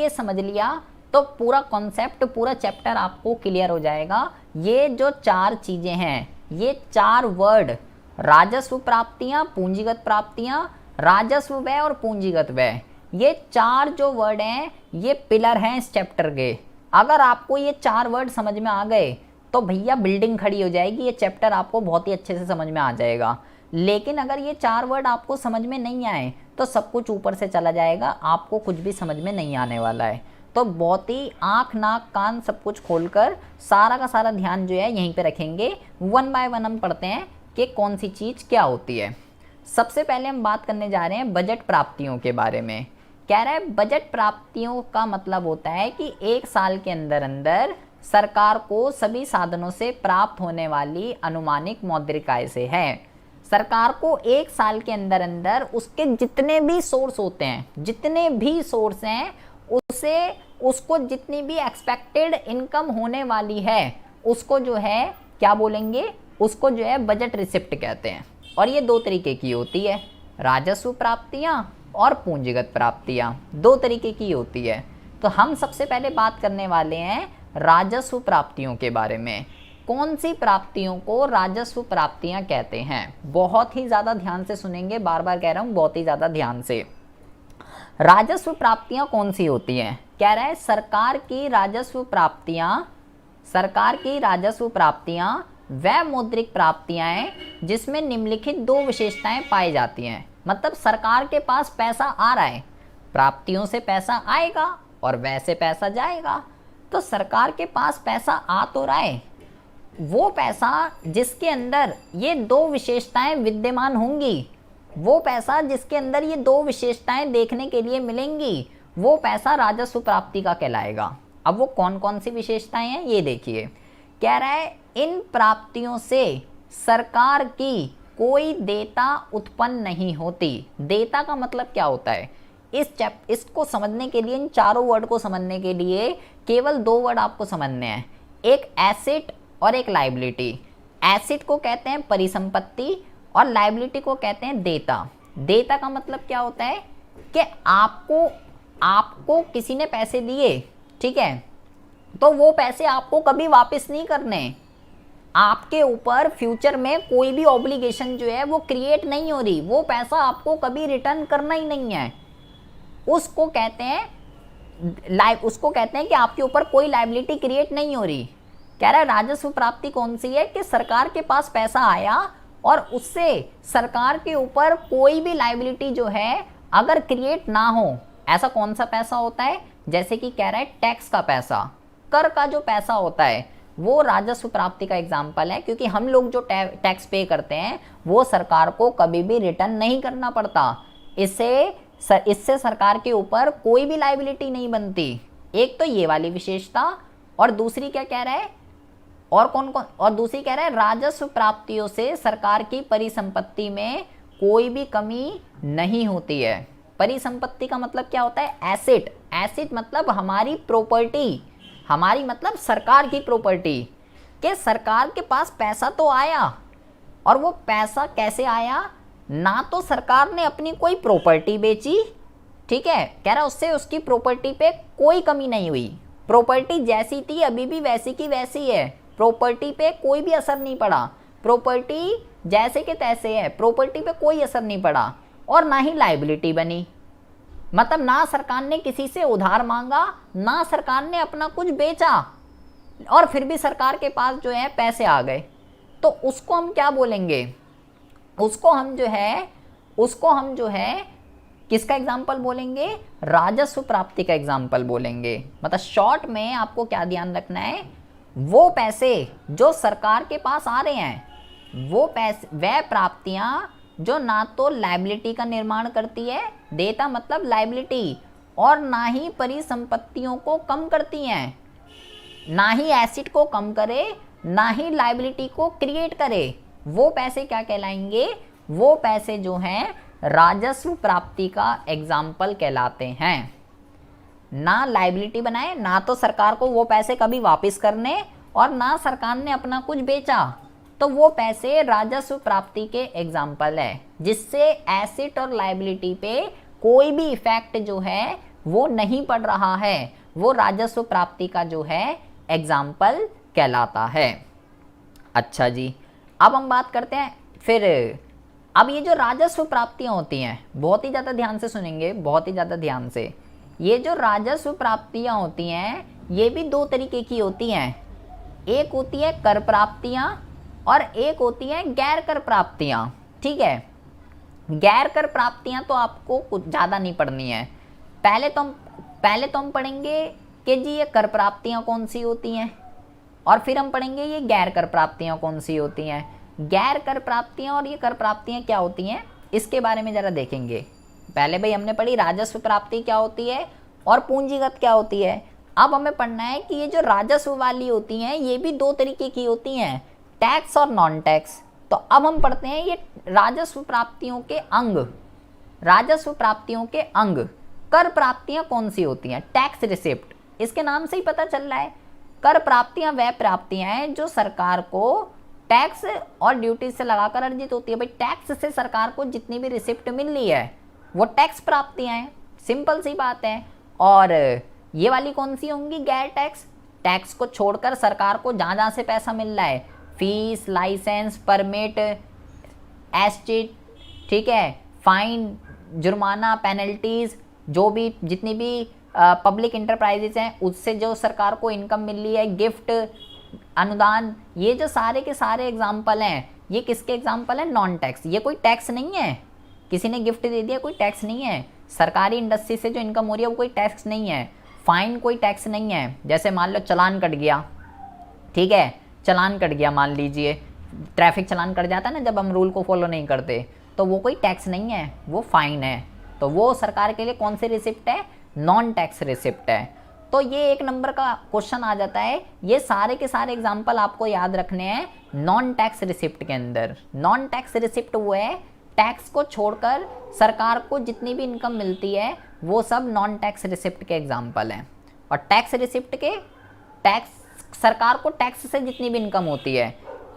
Speaker 1: समझ लिया तो पूरा कॉन्सेप्ट, पूरा चैप्टर आपको क्लियर हो जाएगा। ये जो चार चीज़ें हैं, ये चार वर्ड, राजस्व प्राप्तियाँ, पूंजीगत प्राप्तियाँ, राजस्व व्यय और पूंजीगत व्यय, ये चार जो वर्ड हैं ये पिलर हैं इस चैप्टर के। अगर आपको ये चार वर्ड समझ में आ गए तो भैया बिल्डिंग खड़ी हो जाएगी, ये चैप्टर आपको बहुत ही अच्छे से समझ में आ जाएगा। लेकिन अगर ये चार वर्ड आपको समझ में नहीं आए तो सब कुछ ऊपर से चला जाएगा, आपको कुछ भी समझ में नहीं आने वाला है। तो बहुत ही आँख नाक कान सब कुछ खोलकर सारा का सारा ध्यान जो है यहीं पे रखेंगे। वन बाय वन हम पढ़ते हैं कि कौन सी चीज़ क्या होती है। सबसे पहले हम बात करने जा रहे हैं बजट प्राप्तियों के बारे में। कह रहा है बजट प्राप्तियों का मतलब होता है कि एक साल के अंदर अंदर सरकार को सभी साधनों से प्राप्त होने वाली अनुमानिक मौद्रिक आय से है। सरकार को एक साल के अंदर अंदर उसके जितने भी सोर्स होते हैं, जितने भी सोर्स हैं, उसको जितनी भी एक्सपेक्टेड इनकम होने वाली है उसको जो है क्या बोलेंगे, उसको जो है बजट रिसिप्ट कहते हैं। और ये दो तरीके की होती है, राजस्व प्राप्तियाँ और पूंजीगत प्राप्तियाँ, दो तरीके की होती है। तो हम सबसे पहले बात करने वाले हैं राजस्व प्राप्तियों के बारे में। कौन सी प्राप्तियों को राजस्व प्राप्तियां कहते हैं, बहुत ही ज़्यादा ध्यान से सुनेंगे, बार बार कह रहा हूँ बहुत ही ज़्यादा ध्यान से। राजस्व प्राप्तियां कौन सी होती हैं, कह रहा है सरकार की राजस्व प्राप्तियां वह मौद्रिक प्राप्तियां हैं जिसमें निम्नलिखित दो विशेषताएं पाई जाती हैं। मतलब सरकार के पास पैसा आ रहा है, प्राप्तियों से पैसा आएगा और वैसे पैसा जाएगा। तो सरकार के पास पैसा आ तो रहा है, वो पैसा जिसके अंदर ये दो विशेषताएं विद्यमान होंगी, वो पैसा जिसके अंदर ये दो विशेषताएं देखने के लिए मिलेंगी, वो पैसा राजस्व प्राप्ति का कहलाएगा। अब वो कौन कौन सी विशेषताएं हैं ये देखिए। कह रहा है इन प्राप्तियों से सरकार की कोई देयता उत्पन्न नहीं होती। देयता का मतलब क्या होता है, इसको समझने के लिए, इन चारों वर्ड को समझने के लिए केवल दो वर्ड आपको समझने हैं, एक एसेट और एक लायबिलिटी। एसेट को कहते हैं परिसंपत्ति और लायबिलिटी को कहते हैं देयता। देयता का मतलब क्या होता है कि आपको किसी ने पैसे दिए, ठीक है, तो वो पैसे आपको कभी वापस नहीं करने, आपके ऊपर फ्यूचर में कोई भी ऑब्लिगेशन जो है वो क्रिएट नहीं हो रही, वो पैसा आपको कभी रिटर्न करना ही नहीं है। उसको कहते हैं कि आपके ऊपर कोई लायबिलिटी क्रिएट नहीं हो रही। कह रहा है राजस्व प्राप्ति कौन सी है कि सरकार के पास पैसा आया और उससे सरकार के ऊपर कोई भी लायबिलिटी जो है अगर क्रिएट ना हो। ऐसा कौन सा पैसा होता है, जैसे कि कह रहा है टैक्स का पैसा, कर का जो पैसा होता है वो राजस्व प्राप्ति का एग्जाम्पल है, क्योंकि हम लोग जो टैक्स पे करते हैं वो सरकार को कभी भी रिटर्न नहीं करना पड़ता। इससे सरकार के ऊपर कोई भी लायबिलिटी नहीं बनती। एक तो ये वाली विशेषता, और दूसरी क्या कह रहा है, और दूसरी कह रहा है राजस्व प्राप्तियों से सरकार की परिसंपत्ति में कोई भी कमी नहीं होती है। परिसंपत्ति का मतलब क्या होता है, एसेट। एसेट मतलब हमारी प्रॉपर्टी, हमारी मतलब सरकार की प्रॉपर्टी। कि सरकार के पास पैसा तो आया, और वो पैसा कैसे आया ना तो सरकार ने अपनी कोई प्रॉपर्टी बेची, ठीक है, कह रहा उससे उसकी प्रॉपर्टी पे कोई कमी नहीं हुई, प्रॉपर्टी जैसी थी अभी भी वैसी की वैसी है, प्रॉपर्टी पे कोई भी असर नहीं पड़ा, प्रॉपर्टी जैसे के तैसे है, प्रॉपर्टी पे कोई असर नहीं पड़ा, और ना ही लायबिलिटी बनी। मतलब ना सरकार ने किसी से उधार मांगा, ना सरकार ने अपना कुछ बेचा, और फिर भी सरकार के पास जो है पैसे आ गए। तो उसको हम क्या बोलेंगे, उसको हम जो है किसका एग्जाम्पल बोलेंगे, राजस्व प्राप्ति का एग्जाम्पल बोलेंगे। मतलब शॉर्ट में आपको क्या ध्यान रखना है, वो पैसे जो सरकार के पास आ रहे हैं, वो पैसे, वह प्राप्तियां जो ना तो लायबिलिटी का निर्माण करती है, देता मतलब लायबिलिटी, और ना ही परिसंपत्तियों को कम करती हैं, ना ही एसिड को कम करे, ना ही लायबिलिटी को क्रिएट करे, वो पैसे क्या कहलाएंगे, वो पैसे जो हैं राजस्व प्राप्ति का एग्जाम्पल कहलाते हैं। ना लायबिलिटी बनाए, ना तो सरकार को वो पैसे कभी वापस करने, और ना सरकार ने अपना कुछ बेचा, तो वो पैसे राजस्व प्राप्ति के एग्जाम्पल है, जिससे एसेट और लायबिलिटी पे कोई भी इफेक्ट जो है वो नहीं पड़ रहा है, वो राजस्व प्राप्ति का जो है एग्जाम्पल कहलाता है। अच्छा जी, अब हम बात करते हैं फिर, अब ये जो राजस्व प्राप्तियां होती हैं, बहुत ही ज़्यादा ध्यान से सुनेंगे, बहुत ही ज़्यादा ध्यान से, ये जो राजस्व प्राप्तियां होती हैं ये भी दो तरीके की होती हैं, एक होती है कर प्राप्तियां और एक होती है गैर कर प्राप्तियां। ठीक है, गैर कर प्राप्तियां तो आपको कुछ ज़्यादा नहीं पढ़नी है, पहले तो हम पढ़ेंगे कि जी ये कर प्राप्तियां कौन सी होती हैं, और फिर हम पढ़ेंगे ये गैर कर प्राप्तियां कौन सी होती हैं। गैर कर प्राप्तियां और ये कर प्राप्तियां क्या होती हैं, इसके बारे में ज़रा देखेंगे। पहले भाई हमने पढ़ी राजस्व प्राप्ति क्या होती है और पूंजीगत क्या होती है। अब हमें पढ़ना है कि ये जो राजस्व वाली होती हैं ये भी दो तरीके की होती हैं, टैक्स और नॉन टैक्स। तो अब हम पढ़ते हैं ये राजस्व प्राप्तियों के अंग, राजस्व प्राप्तियों के अंग। कर प्राप्तियां कौन सी होती हैं, टैक्स रिसिप्ट, इसके नाम से ही पता चल रहा है। कर प्राप्तियां वह प्राप्तियां हैं जो सरकार को टैक्स और ड्यूटी से लगाकर अर्जित होती है। भाई टैक्स से सरकार को जितनी भी रिसिप्ट मिल रही है वो टैक्स प्राप्तियां हैं, सिंपल सी बात है। और ये वाली कौन सी होंगी, गैर टैक्स, टैक्स को छोड़कर सरकार को जहाँ जहाँ से पैसा मिल रहा है, फीस, लाइसेंस, परमिट, एस्टेट, ठीक है, फाइन, जुर्माना, पेनल्टीज, जो भी जितनी भी पब्लिक इंटरप्राइजेज हैं उससे जो सरकार को इनकम मिल रही है, गिफ्ट, अनुदान, ये जो सारे के सारे एग्जाम्पल हैं ये किसके एग्जाम्पल हैं, नॉन टैक्स। ये कोई टैक्स नहीं है, किसी ने गिफ्ट दे दिया कोई टैक्स नहीं है, सरकारी इंडस्ट्री से जो इनकम हो रही है वो कोई टैक्स नहीं है, फाइन कोई टैक्स नहीं है। जैसे मान लो चालान कट गया, ठीक है, चालान कट गया, मान लीजिए ट्रैफिक चालान कट जाता है ना जब हम रूल को फॉलो नहीं करते, तो वो कोई टैक्स नहीं है, वो फाइन है। तो वो सरकार के लिए कौन सी रिसिप्ट है, नॉन टैक्स रिसिप्ट है। तो ये एक नंबर का क्वेश्चन आ जाता है। ये सारे के सारे एग्जाम्पल आपको याद रखने हैं नॉन टैक्स रिसिप्ट के अंदर। नॉन टैक्स रिसिप्ट वो है टैक्स को छोड़कर सरकार को जितनी भी इनकम मिलती है वो सब नॉन टैक्स रिसिप्ट के एग्जाम्पल हैं। और टैक्स रिसिप्ट के, टैक्स सरकार को टैक्स से जितनी भी इनकम होती है,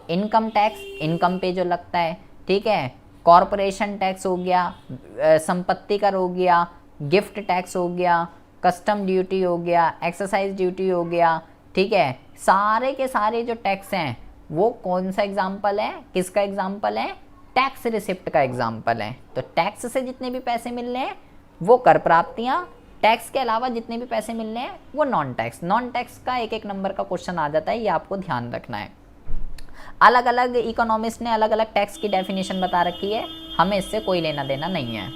Speaker 1: इनकम टैक्स इनकम पे जो लगता है, ठीक है, कॉरपोरेशन टैक्स हो गया, संपत्ति कर हो गया, गिफ्ट टैक्स हो गया, कस्टम ड्यूटी हो गया, एक्सरसाइज ड्यूटी हो गया, ठीक है, सारे के सारे जो टैक्स हैं वो कौन सा एग्जाम्पल है, किसका एग्जाम्पल है, टैक्स रिसिप्ट का एग्जाम्पल है। तो टैक्स से जितने भी पैसे मिल रहे हैं वो कर प्राप्तियां, टैक्स के अलावा जितने भी पैसे मिल रहे हैं वो नॉन टैक्स। नॉन टैक्स का एक एक नंबर का क्वेश्चन आ जाता है, ये आपको ध्यान रखना है। अलग अलग इकोनॉमिस्ट ने अलग अलग टैक्स की डेफिनेशन बता रखी है, हमें इससे कोई लेना देना नहीं है।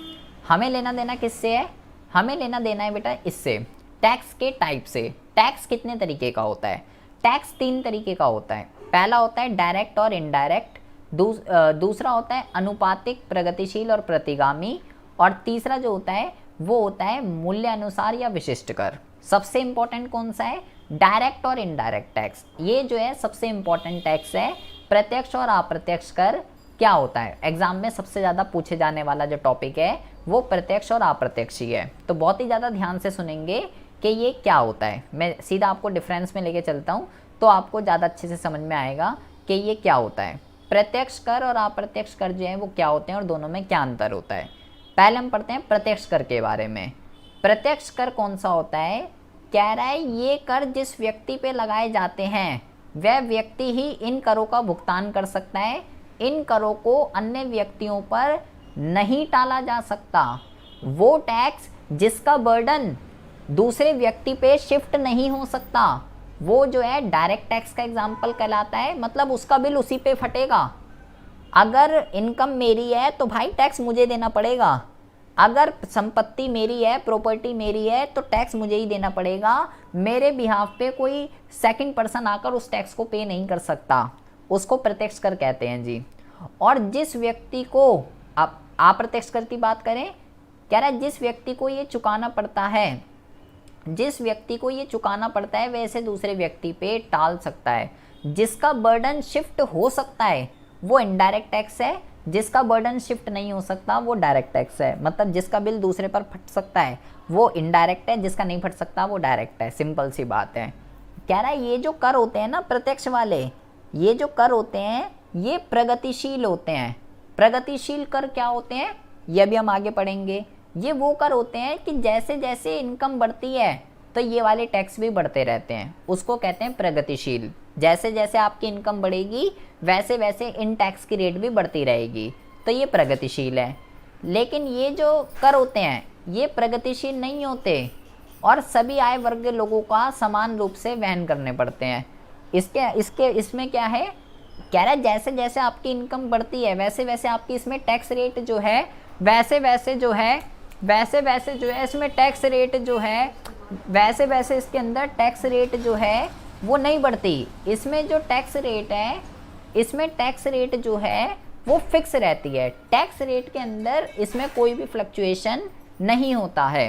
Speaker 1: हमें लेना देना किससे है, हमें लेना देना है बेटा इससे, टैक्स के टाइप से। टैक्स कितने तरीके का होता है, टैक्स 3 तरीके का होता है। पहला होता है डायरेक्ट और इनडायरेक्ट, दूसरा होता है अनुपातिक, प्रगतिशील और प्रतिगामी, और तीसरा जो होता है वो होता है मूल्य अनुसार या विशिष्ट कर। सबसे इंपॉर्टेंट कौन सा है, डायरेक्ट और इनडायरेक्ट टैक्स। ये जो है सबसे इंपॉर्टेंट टैक्स है। प्रत्यक्ष और अप्रत्यक्ष कर क्या होता है, एग्जाम में सबसे ज़्यादा पूछे जाने वाला जो टॉपिक है वो प्रत्यक्ष और अप्रत्यक्ष ही है। तो बहुत ही ज़्यादा ध्यान से सुनेंगे कि ये क्या होता है। मैं सीधा आपको डिफरेंस में लेके चलता हूँ तो आपको ज़्यादा अच्छे से समझ में आएगा कि ये क्या होता है। प्रत्यक्ष कर और अप्रत्यक्ष कर जो है वो क्या होते हैं और दोनों में क्या अंतर होता है। पहले हम पढ़ते हैं प्रत्यक्ष कर के बारे में। प्रत्यक्ष कर कौन सा होता है, कह रहा है ये कर जिस व्यक्ति पे लगाए जाते हैं वह व्यक्ति ही इन करों का भुगतान कर सकता है, इन करों को अन्य व्यक्तियों पर नहीं टाला जा सकता। वो टैक्स जिसका बर्डन दूसरे व्यक्ति पे शिफ्ट नहीं हो सकता वो जो है डायरेक्ट टैक्स का एग्जाम्पल कहलाता है, मतलब उसका बिल उसी पे फटेगा। अगर इनकम मेरी है तो भाई टैक्स मुझे देना पड़ेगा, अगर संपत्ति मेरी है, प्रॉपर्टी मेरी है तो टैक्स मुझे ही देना पड़ेगा, मेरे बिहाफ पे कोई सेकंड पर्सन आकर उस टैक्स को पे नहीं कर सकता। उसको प्रत्यक्ष कर कहते हैं जी। और जिस व्यक्ति को, अब अप्रत्यक्ष कर की बात करें, कह रहा है जिस व्यक्ति को ये चुकाना पड़ता है, जिस व्यक्ति को ये चुकाना पड़ता है वैसे दूसरे व्यक्ति पे टाल सकता है। जिसका बर्डन शिफ्ट हो सकता है वो इनडायरेक्ट टैक्स है, जिसका बर्डन शिफ्ट नहीं हो सकता वो डायरेक्ट टैक्स है। मतलब जिसका बिल दूसरे पर फट सकता है वो इनडायरेक्ट है, जिसका नहीं फट सकता वो डायरेक्ट है। सिंपल सी बात है। कह रहा है ये जो कर होते हैं ना प्रत्यक्ष वाले, ये जो कर होते हैं ये प्रगतिशील होते हैं। प्रगतिशील कर क्या होते हैं ये भी हम आगे पढ़ेंगे। ये वो कर होते हैं कि जैसे जैसे इनकम बढ़ती है तो ये वाले टैक्स भी बढ़ते रहते हैं, उसको कहते हैं प्रगतिशील। जैसे जैसे आपकी इनकम बढ़ेगी वैसे वैसे इन टैक्स की रेट भी बढ़ती रहेगी, तो ये प्रगतिशील है। लेकिन ये जो कर होते हैं ये प्रगतिशील नहीं होते और सभी आय वर्ग के लोगों का समान रूप से वहन करने पड़ते हैं। इसमें क्या है, कह रहा है जैसे जैसे आपकी इनकम बढ़ती है वैसे वैसे आपकी इसमें टैक्स रेट जो है वैसे वैसे जो है इसमें टैक्स रेट जो है वैसे वैसे इसके अंदर टैक्स रेट जो है वो नहीं बढ़ती। इसमें जो टैक्स रेट है, इसमें टैक्स रेट जो है वो फिक्स रहती है। टैक्स रेट के अंदर इसमें कोई भी फ्लक्चुएशन नहीं होता है।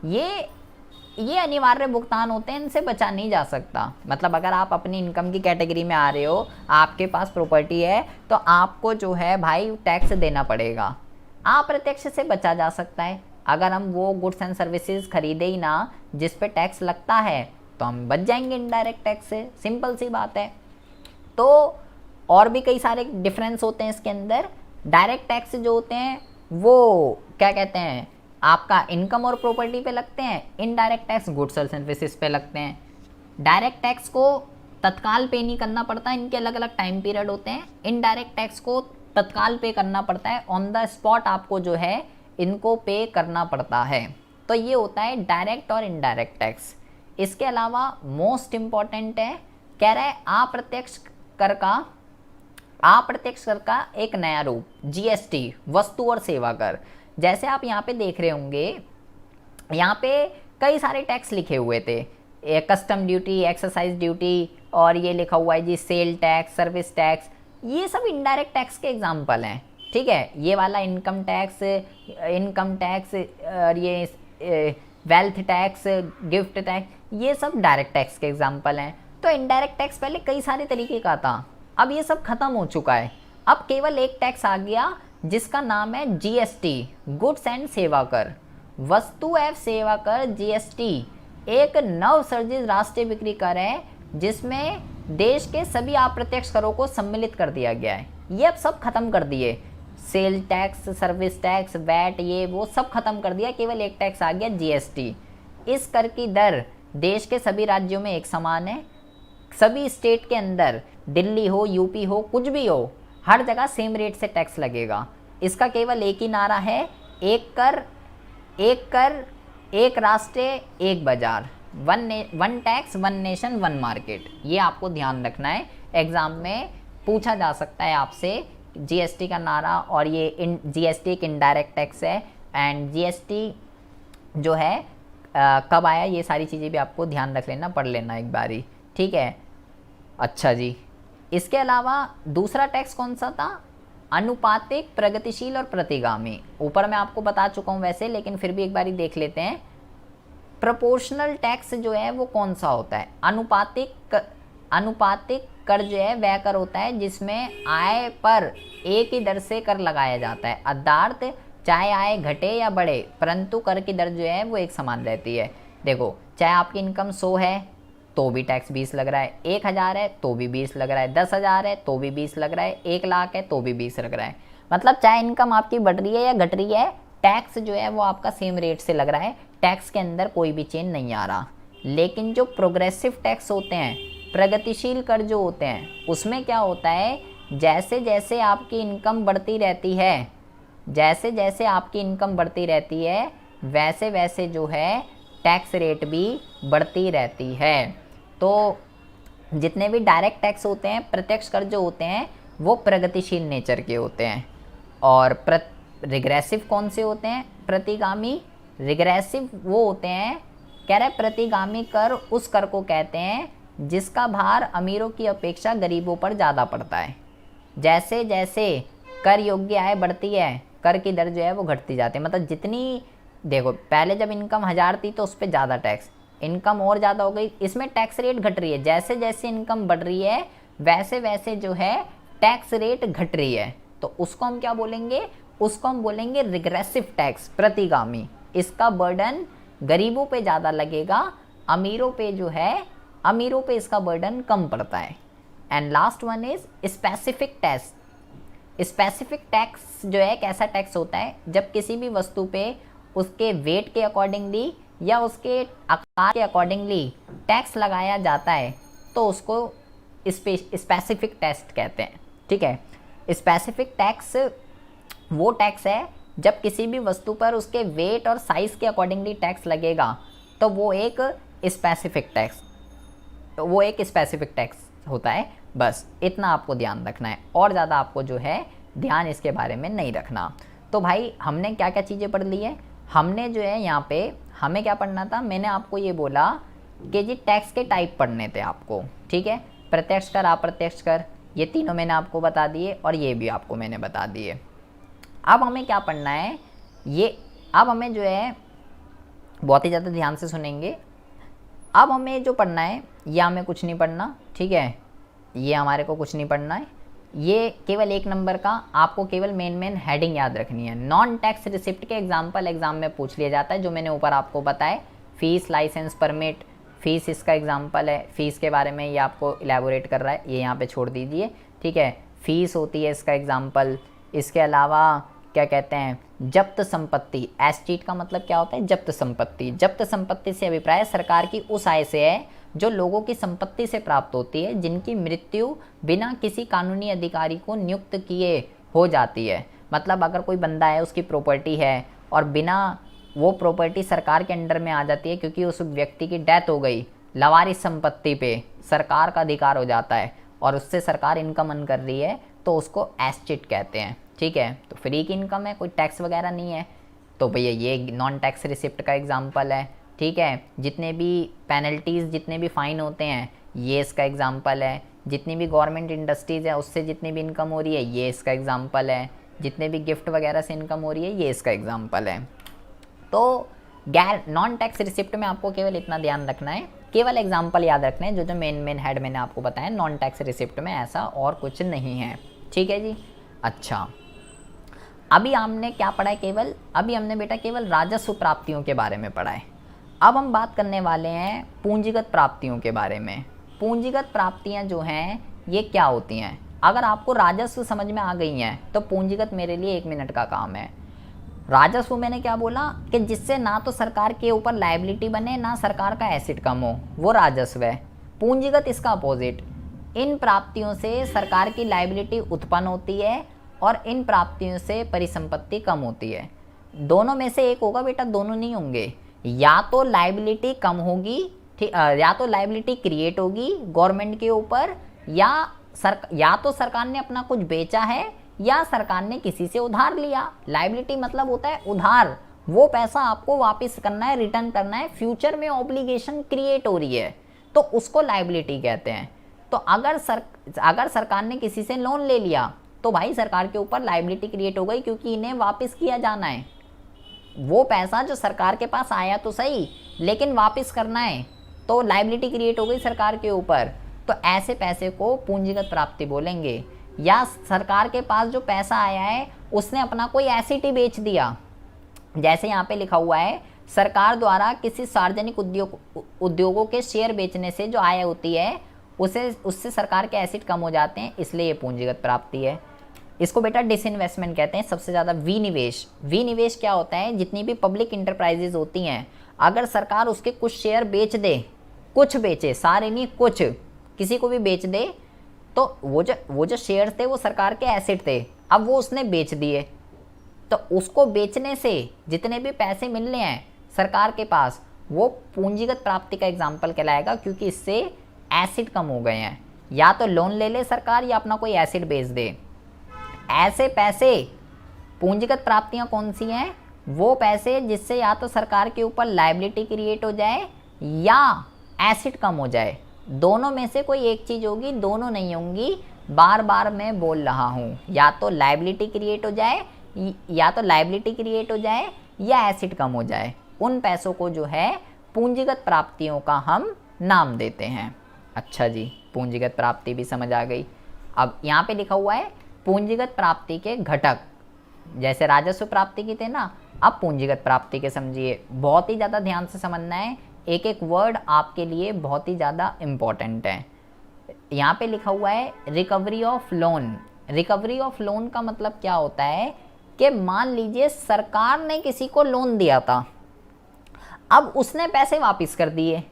Speaker 1: ये अनिवार्य भुगतान होते हैं, इनसे बचा नहीं जा सकता। मतलब अगर आप अपनी इनकम की कैटेगरी में आ रहे हो, आपके पास प्रॉपर्टी है, तो आपको जो है भाई टैक्स देना पड़ेगा। अप्रत्यक्ष से बचा जा सकता है। अगर हम वो गुड्स एंड सर्विसेज खरीदे ही ना जिस पे टैक्स लगता है तो हम बच जाएंगे इनडायरेक्ट टैक्स से। सिंपल सी बात है। तो और भी कई सारे डिफरेंस होते हैं इसके अंदर। डायरेक्ट टैक्स जो होते हैं वो क्या कहते हैं आपका इनकम और प्रॉपर्टी पे लगते हैं, इनडायरेक्ट टैक्स गुड्स और सर्विसेज पे लगते हैं। डायरेक्ट टैक्स को तत्काल पे नहीं करना पड़ता, इनके अलग अलग टाइम पीरियड होते हैं। इनडायरेक्ट टैक्स को तत्काल पे करना पड़ता है, ऑन द स्पॉट आपको जो है इनको पे करना पड़ता है। तो ये होता है डायरेक्ट और इनडायरेक्ट टैक्स। इसके अलावा मोस्ट इम्पॉर्टेंट है, कह रहा है अप्रत्यक्ष कर का एक नया रूप जीएसटी, वस्तु और सेवा कर। जैसे आप यहाँ पे देख रहे होंगे, यहाँ पे कई सारे टैक्स लिखे हुए थे, कस्टम ड्यूटी, एक्सरसाइज ड्यूटी, और ये लिखा हुआ है जी सेल टैक्स, सर्विस टैक्स। ये सब इनडायरेक्ट टैक्स के एग्जाम्पल हैं। ठीक है, ये वाला इनकम टैक्स और ये वेल्थ टैक्स, गिफ्ट टैक्स, ये सब डायरेक्ट टैक्स के एग्जाम्पल हैं। तो इनडायरेक्ट टैक्स पहले कई सारे तरीके का था, अब ये सब खत्म हो चुका है। अब केवल एक टैक्स आ गया जिसका नाम है जीएसटी, गुड्स एंड सेवा कर। वस्तु एवं सेवा कर जीएसटी एक नवसर्जित राष्ट्रीय बिक्री कर है जिसमें देश के सभी अप्रत्यक्ष करों को सम्मिलित कर दिया गया है। ये अब सब खत्म कर दिए, sale tax, service tax, VAT, ये वो सब खत्म कर दिया, केवल एक टैक्स आ गया जीएसटी। इस कर की दर देश के सभी राज्यों में एक समान है। सभी स्टेट के अंदर, दिल्ली हो, यूपी हो, कुछ भी हो, हर जगह सेम रेट से टैक्स लगेगा। इसका केवल एक ही नारा है, एक कर, एक राष्ट्र, एक बाजार, one tax, one nation, one market. ये आपको ध्यान रखना है, एग्जाम में पूछा जा सकता है आपसे जीएसटी का नारा। और ये जीएसटी एक इनडायरेक्ट टैक्स है, एंड जीएसटी जो है कब आया, ये सारी चीज़ें भी आपको ध्यान रख लेना, पढ़ लेना एक बारी। ठीक है, अच्छा जी। इसके अलावा दूसरा टैक्स कौन सा था, अनुपातिक, प्रगतिशील और प्रतिगामी। ऊपर मैं आपको बता चुका हूँ वैसे, लेकिन फिर भी एक बारी देख लेते हैं। प्रोपोर्शनल टैक्स जो है वो कौन सा होता है, अनुपातिक कर जो है वह कर होता है जिसमें आय पर एक ही दर से कर लगाया जाता है, अर्थात चाहे आय घटे या बढ़े परंतु कर की दर जो है वो एक समान रहती है। देखो, चाहे आपकी इनकम 100 है, तो भी टैक्स 20 लग रहा है, 1000 है तो भी 20 लग रहा है, 10,000 है तो भी 20 लग रहा है, 1,00,000 है तो भी 20 लग रहा है। मतलब चाहे इनकम आपकी बढ़ रही है या घट रही है, टैक्स जो है वो आपका सेम रेट से लग रहा है, टैक्स के अंदर कोई भी चेंज नहीं आ रहा। लेकिन जो प्रोग्रेसिव टैक्स होते हैं, प्रगतिशील कर जो होते हैं, उसमें क्या होता है, जैसे जैसे आपकी इनकम बढ़ती रहती है, जैसे जैसे आपकी इनकम बढ़ती रहती है, वैसे वैसे जो है टैक्स रेट भी बढ़ती रहती है। तो जितने भी डायरेक्ट टैक्स होते हैं, प्रत्यक्ष कर जो होते हैं, वो प्रगतिशील नेचर के होते हैं। और रिग्रेसिव कौन से होते हैं, प्रतिगामी। रिग्रेसिव वो होते हैं, कह रहे प्रतिगामी कर उस कर को कहते हैं जिसका भार अमीरों की अपेक्षा गरीबों पर ज़्यादा पड़ता है। जैसे जैसे कर योग्य आय बढ़ती है, कर की दर जो है वो घटती जाती है। मतलब जितनी, देखो पहले जब इनकम 1000 थी तो उस पर ज़्यादा टैक्स, इनकम और ज़्यादा हो गई, इसमें टैक्स रेट घट रही है। जैसे जैसे इनकम बढ़ रही है वैसे वैसे जो है टैक्स रेट घट रही है। तो उसको हम क्या बोलेंगे, उसको हम बोलेंगे रिग्रेसिव टैक्स, प्रतिगामी। इसका बर्डन गरीबों पे ज़्यादा लगेगा, अमीरों पे जो है, अमीरों पे इसका बर्डन कम पड़ता है। And last one is specific tax. Specific tax जो है एक ऐसा टैक्स होता है जब किसी भी वस्तु पे उसके वेट के अकॉर्डिंगली या उसके आकार के अकॉर्डिंगली टैक्स लगाया जाता है, तो उसको स्पेसिफिक टैक्स कहते हैं। ठीक है, स्पेसिफिक टैक्स वो टैक्स है जब किसी भी वस्तु पर उसके वेट और साइज़ के अकॉर्डिंगली टैक्स लगेगा, तो वो एक स्पेसिफिक टैक्स होता है। बस इतना आपको ध्यान रखना है, और ज़्यादा आपको जो है ध्यान इसके बारे में नहीं रखना। तो भाई हमने क्या क्या चीज़ें पढ़ ली है, हमने जो है यहाँ पे हमें क्या पढ़ना था, मैंने आपको ये बोला कि जी टैक्स के टाइप पढ़ने थे आपको। ठीक है, प्रत्यक्ष कर, अप्रत्यक्ष कर, ये तीनों मैंने आपको बता दिए और ये भी आपको मैंने बता दिए। अब हमें क्या पढ़ना है, ये अब हमें जो है बहुत ही ज़्यादा ध्यान से सुनेंगे। अब हमें जो पढ़ना है ये हमें कुछ नहीं पढ़ना, ठीक है, ये हमारे को कुछ नहीं पढ़ना है। ये केवल 1 नंबर का आपको केवल मेन हेडिंग याद रखनी है। नॉन टैक्स रिसिप्ट के एग्जाम में पूछ लिया जाता है, जो मैंने ऊपर आपको बताया। फीस, लाइसेंस, परमिट, फीस इसका एग्जाम्पल है, फीस के बारे में ये आपको इलेबोरेट कर रहा है, ये यहाँ पे छोड़ दीजिए। ठीक है, फीस होती है इसका एग्जाम्पल। इसके अलावा क्या कहते हैं, जब्त संपत्ति, एस्टीट का मतलब क्या होता है, जब्त संपत्ति। जब्त संपत्ति से अभिप्राय सरकार की उस आय से है जो लोगों की संपत्ति से प्राप्त होती है, जिनकी मृत्यु बिना किसी कानूनी अधिकारी को नियुक्त किए हो जाती है। मतलब अगर कोई बंदा है, उसकी प्रॉपर्टी है और बिना वो प्रॉपर्टी सरकार के अंडर में आ जाती है क्योंकि उस व्यक्ति की डेथ हो गई, लवारिस संपत्ति पे सरकार का अधिकार हो जाता है और उससे सरकार इनकम अर्न कर रही है, तो उसको एस्टेट कहते हैं। ठीक है, तो फ्री की इनकम है, कोई टैक्स वगैरह नहीं है, तो भैया ये नॉन टैक्स रिसिप्ट का एग्जांपल है। ठीक है, जितने भी पेनल्टीज़, जितने भी फ़ाइन होते हैं, ये इसका एग्जांपल है। जितनी भी गवर्नमेंट इंडस्ट्रीज़ है उससे जितनी भी इनकम हो रही है, ये इसका एग्जांपल है। जितने भी गिफ्ट वगैरह से इनकम हो रही है, ये इसका एग्जांपल है। तो नॉन टैक्स रिसिप्ट में आपको केवल इतना ध्यान रखना है, केवल एग्जाम्पल याद रखना है, जो मेन हेड मैंने आपको बताया। नॉन टैक्स रिसिप्ट में ऐसा और कुछ नहीं है। ठीक है जी। अच्छा, अभी हमने क्या पढ़ा है, अभी हमने बेटा केवल राजस्व प्राप्तियों के बारे में पढ़ा है। अब हम बात करने वाले हैं पूंजीगत प्राप्तियों के बारे में। पूंजीगत प्राप्तियां जो हैं ये क्या होती हैं। अगर आपको राजस्व समझ में आ गई हैं तो पूंजीगत मेरे लिए 1 मिनट का काम है। राजस्व मैंने क्या बोला कि जिससे ना तो सरकार के ऊपर लायबिलिटी बने, ना सरकार का एसेट कम हो, वो राजस्व है। पूंजीगत इसका अपोजिट, इन प्राप्तियों से सरकार की लायबिलिटी उत्पन्न होती है और इन प्राप्तियों से परिसंपत्ति कम होती है। दोनों में से एक होगा बेटा, दोनों नहीं होंगे। या तो लायबिलिटी कम होगी, या तो लायबिलिटी क्रिएट होगी गवर्नमेंट के ऊपर, या तो सरकार ने अपना कुछ बेचा है या सरकार ने किसी से उधार लिया। लायबिलिटी मतलब होता है उधार, वो पैसा आपको वापस करना है, रिटर्न करना है, फ्यूचर में ऑब्लिगेशन क्रिएट हो रही है, तो उसको लायबिलिटी कहते हैं। तो अगर सरकार ने किसी से लोन ले लिया तो भाई सरकार के ऊपर लायबिलिटी क्रिएट हो गई, क्योंकि इन्हें वापस किया जाना है। वो पैसा जो सरकार के पास आया तो सही, लेकिन वापस करना है, तो लायबिलिटी क्रिएट हो गई सरकार के ऊपर। तो ऐसे पैसे को पूंजीगत प्राप्ति बोलेंगे। या सरकार के पास जो पैसा आया है उसने अपना कोई एसेट ही बेच दिया, जैसे यहाँ पे लिखा हुआ है सरकार द्वारा किसी सार्वजनिक उद्योगों के शेयर बेचने से जो आय होती है उससे सरकार के एसेट कम हो जाते हैं, इसलिए ये पूंजीगत प्राप्ति है। इसको बेटा डिसइन्वेस्टमेंट कहते हैं। सबसे ज़्यादा विनिवेश। विनिवेश क्या होता है, जितनी भी पब्लिक इंटरप्राइजेज होती हैं, अगर सरकार उसके कुछ शेयर बेच दे, कुछ बेचे, सारे नहीं कुछ, किसी को भी बेच दे, तो वो जो शेयर थे वो सरकार के एसेट थे, अब वो उसने बेच दिए, तो उसको बेचने से जितने भी पैसे मिल रहे हैं सरकार के पास, वो पूंजीगत प्राप्ति का एग्जाम्पल कहलाएगा, क्योंकि इससे एसेट कम हो गए हैं। या तो लोन ले ले सरकार या अपना कोई एसेट बेच दे। ऐसे पैसे, पूंजीगत प्राप्तियां कौन सी हैं, वो पैसे जिससे या तो सरकार के ऊपर लायबिलिटी क्रिएट हो जाए या एसेट कम हो जाए, दोनों में से कोई एक चीज़ होगी, दोनों नहीं होंगी। बार बार मैं बोल रहा हूँ, या तो लायबिलिटी क्रिएट हो जाए, या तो लायबिलिटी क्रिएट हो जाए या एसेट कम हो जाए। उन पैसों को जो है पूंजीगत प्राप्तियों का हम नाम देते हैं। अच्छा जी, पूंजीगत प्राप्ति भी समझ आ गई। अब यहाँ पे लिखा हुआ है पूंजीगत प्राप्ति के घटक, जैसे राजस्व प्राप्ति की थे ना, अब पूंजीगत प्राप्ति के समझिए। बहुत ही ज़्यादा ध्यान से समझना है, एक एक वर्ड आपके लिए बहुत ही ज़्यादा इम्पॉर्टेंट है। यहाँ पे लिखा हुआ है recovery of loan. Recovery of loan का मतलब क्या होता है कि मान लीजिए सरकार ने किसी को लोन दिया था, अब उसने पैसे वापस कर दिए,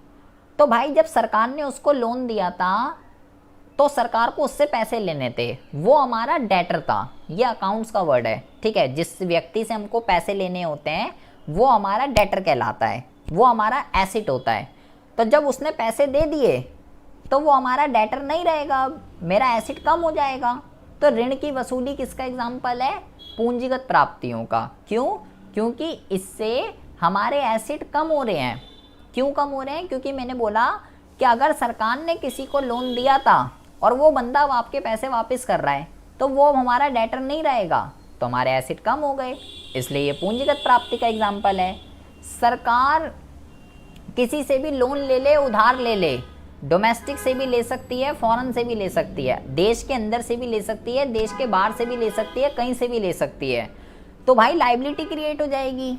Speaker 1: तो भाई जब सरकार ने उसको लोन दिया था तो सरकार को उससे पैसे लेने थे, वो हमारा डेटर था। ये अकाउंट्स का वर्ड है, ठीक है। जिस व्यक्ति से हमको पैसे लेने होते हैं वो हमारा डेटर कहलाता है, वो हमारा एसेट होता है। तो जब उसने पैसे दे दिए तो वो हमारा डेटर नहीं रहेगा, मेरा एसेट कम हो जाएगा। तो ऋण की वसूली किसका एग्जाम्पल है, पूंजीगत प्राप्तियों का। क्यों? क्योंकि इससे हमारे एसेट कम हो रहे हैं। क्यों कम हो रहे हैं? क्योंकि मैंने बोला कि अगर सरकार ने किसी को लोन दिया था और वो बंदा आपके पैसे वापस कर रहा है, तो वो हमारा डेटर नहीं रहेगा, तो हमारे एसेट कम हो गए, इसलिए ये पूंजीगत प्राप्ति का एग्जाम्पल है। सरकार किसी से भी लोन ले ले, उधार ले ले, डोमेस्टिक से भी ले सकती है, फॉरेन से भी ले सकती है, देश के अंदर से भी ले सकती है, देश के बाहर से भी ले सकती है, कहीं से भी ले सकती है। तो भाई लायबिलिटी क्रिएट हो जाएगी।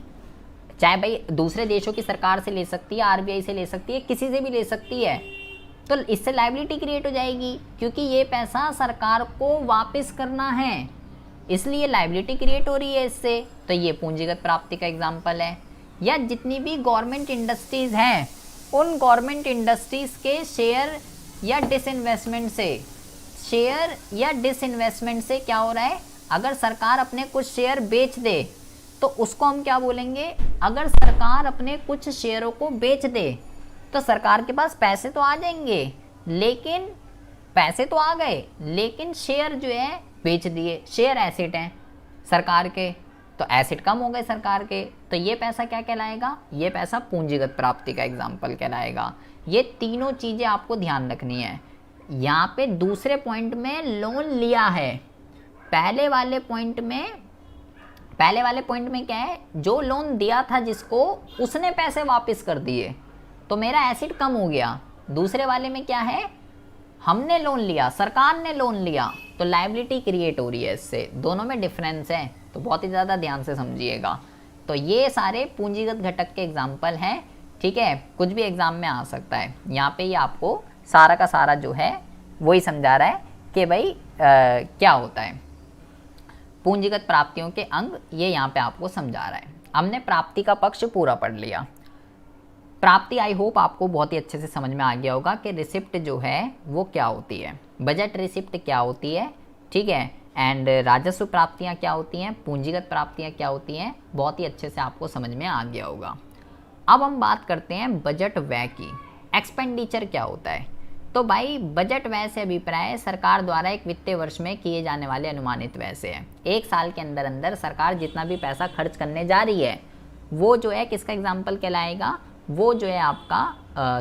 Speaker 1: चाहे भाई दूसरे देशों की सरकार से ले सकती है, आरबीआई से ले सकती है, किसी से भी ले सकती है, तो इससे लायबिलिटी क्रिएट हो जाएगी, क्योंकि ये पैसा सरकार को वापस करना है, इसलिए लायबिलिटी क्रिएट हो रही है इससे। तो ये पूंजीगत प्राप्ति का एग्जाम्पल है। या जितनी भी गवर्नमेंट इंडस्ट्रीज़ हैं, उन गवर्नमेंट इंडस्ट्रीज़ के शेयर या डिसइन्वेस्टमेंट से क्या हो रहा है, अगर सरकार अपने कुछ शेयर बेच दे तो उसको हम क्या बोलेंगे, अगर सरकार अपने कुछ शेयरों को बेच दे तो सरकार के पास पैसे तो आ जाएंगे, लेकिन पैसे तो आ गए, लेकिन शेयर जो है बेच दिए। शेयर एसेट हैं सरकार के, तो एसेट कम हो गए सरकार के, तो ये पैसा क्या कहलाएगा, ये पैसा पूंजीगत प्राप्ति का एग्जाम्पल कहलाएगा। ये तीनों चीज़ें आपको ध्यान रखनी है। यहाँ पे दूसरे पॉइंट में लोन लिया है, पहले वाले पॉइंट में क्या है, जो लोन दिया था जिसको, उसने पैसे वापस कर दिए तो मेरा एसेट कम हो गया। दूसरे वाले में क्या है, हमने लोन लिया, सरकार ने लोन लिया, तो लायबिलिटी क्रिएट हो रही है इससे। दोनों में डिफरेंस है, तो बहुत ही ज़्यादा ध्यान से समझिएगा। तो ये सारे पूंजीगत घटक के एग्जाम्पल हैं, ठीक है। कुछ भी एग्जाम में आ सकता है। यहाँ पे ये आपको सारा का सारा जो है वही समझा रहा है कि भाई क्या होता है पूंजीगत प्राप्तियों के अंग, ये यहाँ पे आपको समझा रहा है। हमने प्राप्ति का पक्ष पूरा पढ़ लिया। प्राप्ति आई होप आपको बहुत ही अच्छे से समझ में आ गया होगा कि रिसिप्ट जो है वो क्या होती है, बजट रिसिप्ट क्या होती है, ठीक है, एंड राजस्व प्राप्तियाँ क्या होती हैं, पूंजीगत प्राप्तियाँ क्या होती हैं, बहुत ही अच्छे से आपको समझ में आ गया होगा। अब हम बात करते हैं बजट व्यय की। एक्सपेंडिचर क्या होता है, तो भाई बजट व्यय से अभिप्राय सरकार द्वारा एक वित्तीय वर्ष में किए जाने वाले अनुमानित व्यय से है। एक साल के अंदर अंदर सरकार जितना भी पैसा खर्च करने जा रही है वो जो है किसका एग्जाम्पल कहलाएगा, वो जो है आपका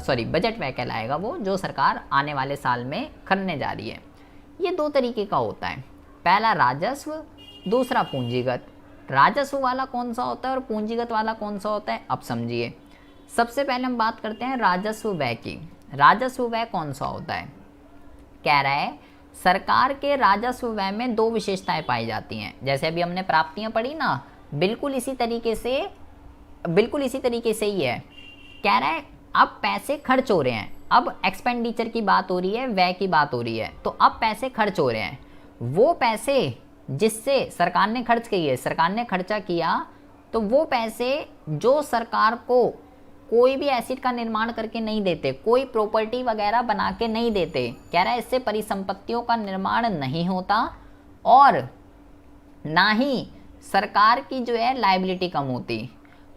Speaker 1: बजट व्यय कहलाएगा, वो जो सरकार आने वाले साल में करने जा रही है। ये दो तरीके का होता है, पहला राजस्व, दूसरा पूंजीगत। राजस्व वाला कौन सा होता है और पूंजीगत वाला कौन सा होता है, अब समझिए। सबसे पहले हम बात करते हैं राजस्व व्यय की। राजस्व व्यय कौन सा होता है, कह रहा है सरकार के राजस्व व्यय में दो विशेषताएं पाई जाती हैं। जैसे अभी हमने प्राप्तियां पढ़ी ना, बिल्कुल इसी तरीके से बिल्कुल इसी तरीके से ही है, कह रहा है अब पैसे खर्च हो रहे हैं, अब एक्सपेंडिचर की बात हो रही है, व्यय की बात हो रही है, तो अब पैसे खर्च हो रहे हैं, वो पैसे जिससे सरकार ने खर्च किए, सरकार ने खर्चा किया, तो वो पैसे जो सरकार को कोई भी एसिड का निर्माण करके नहीं देते, कोई प्रॉपर्टी वगैरह बना के नहीं देते, कह रहा है इससे परिसंपत्तियों का निर्माण नहीं होता और ना ही सरकार की जो है लायबिलिटी कम होती।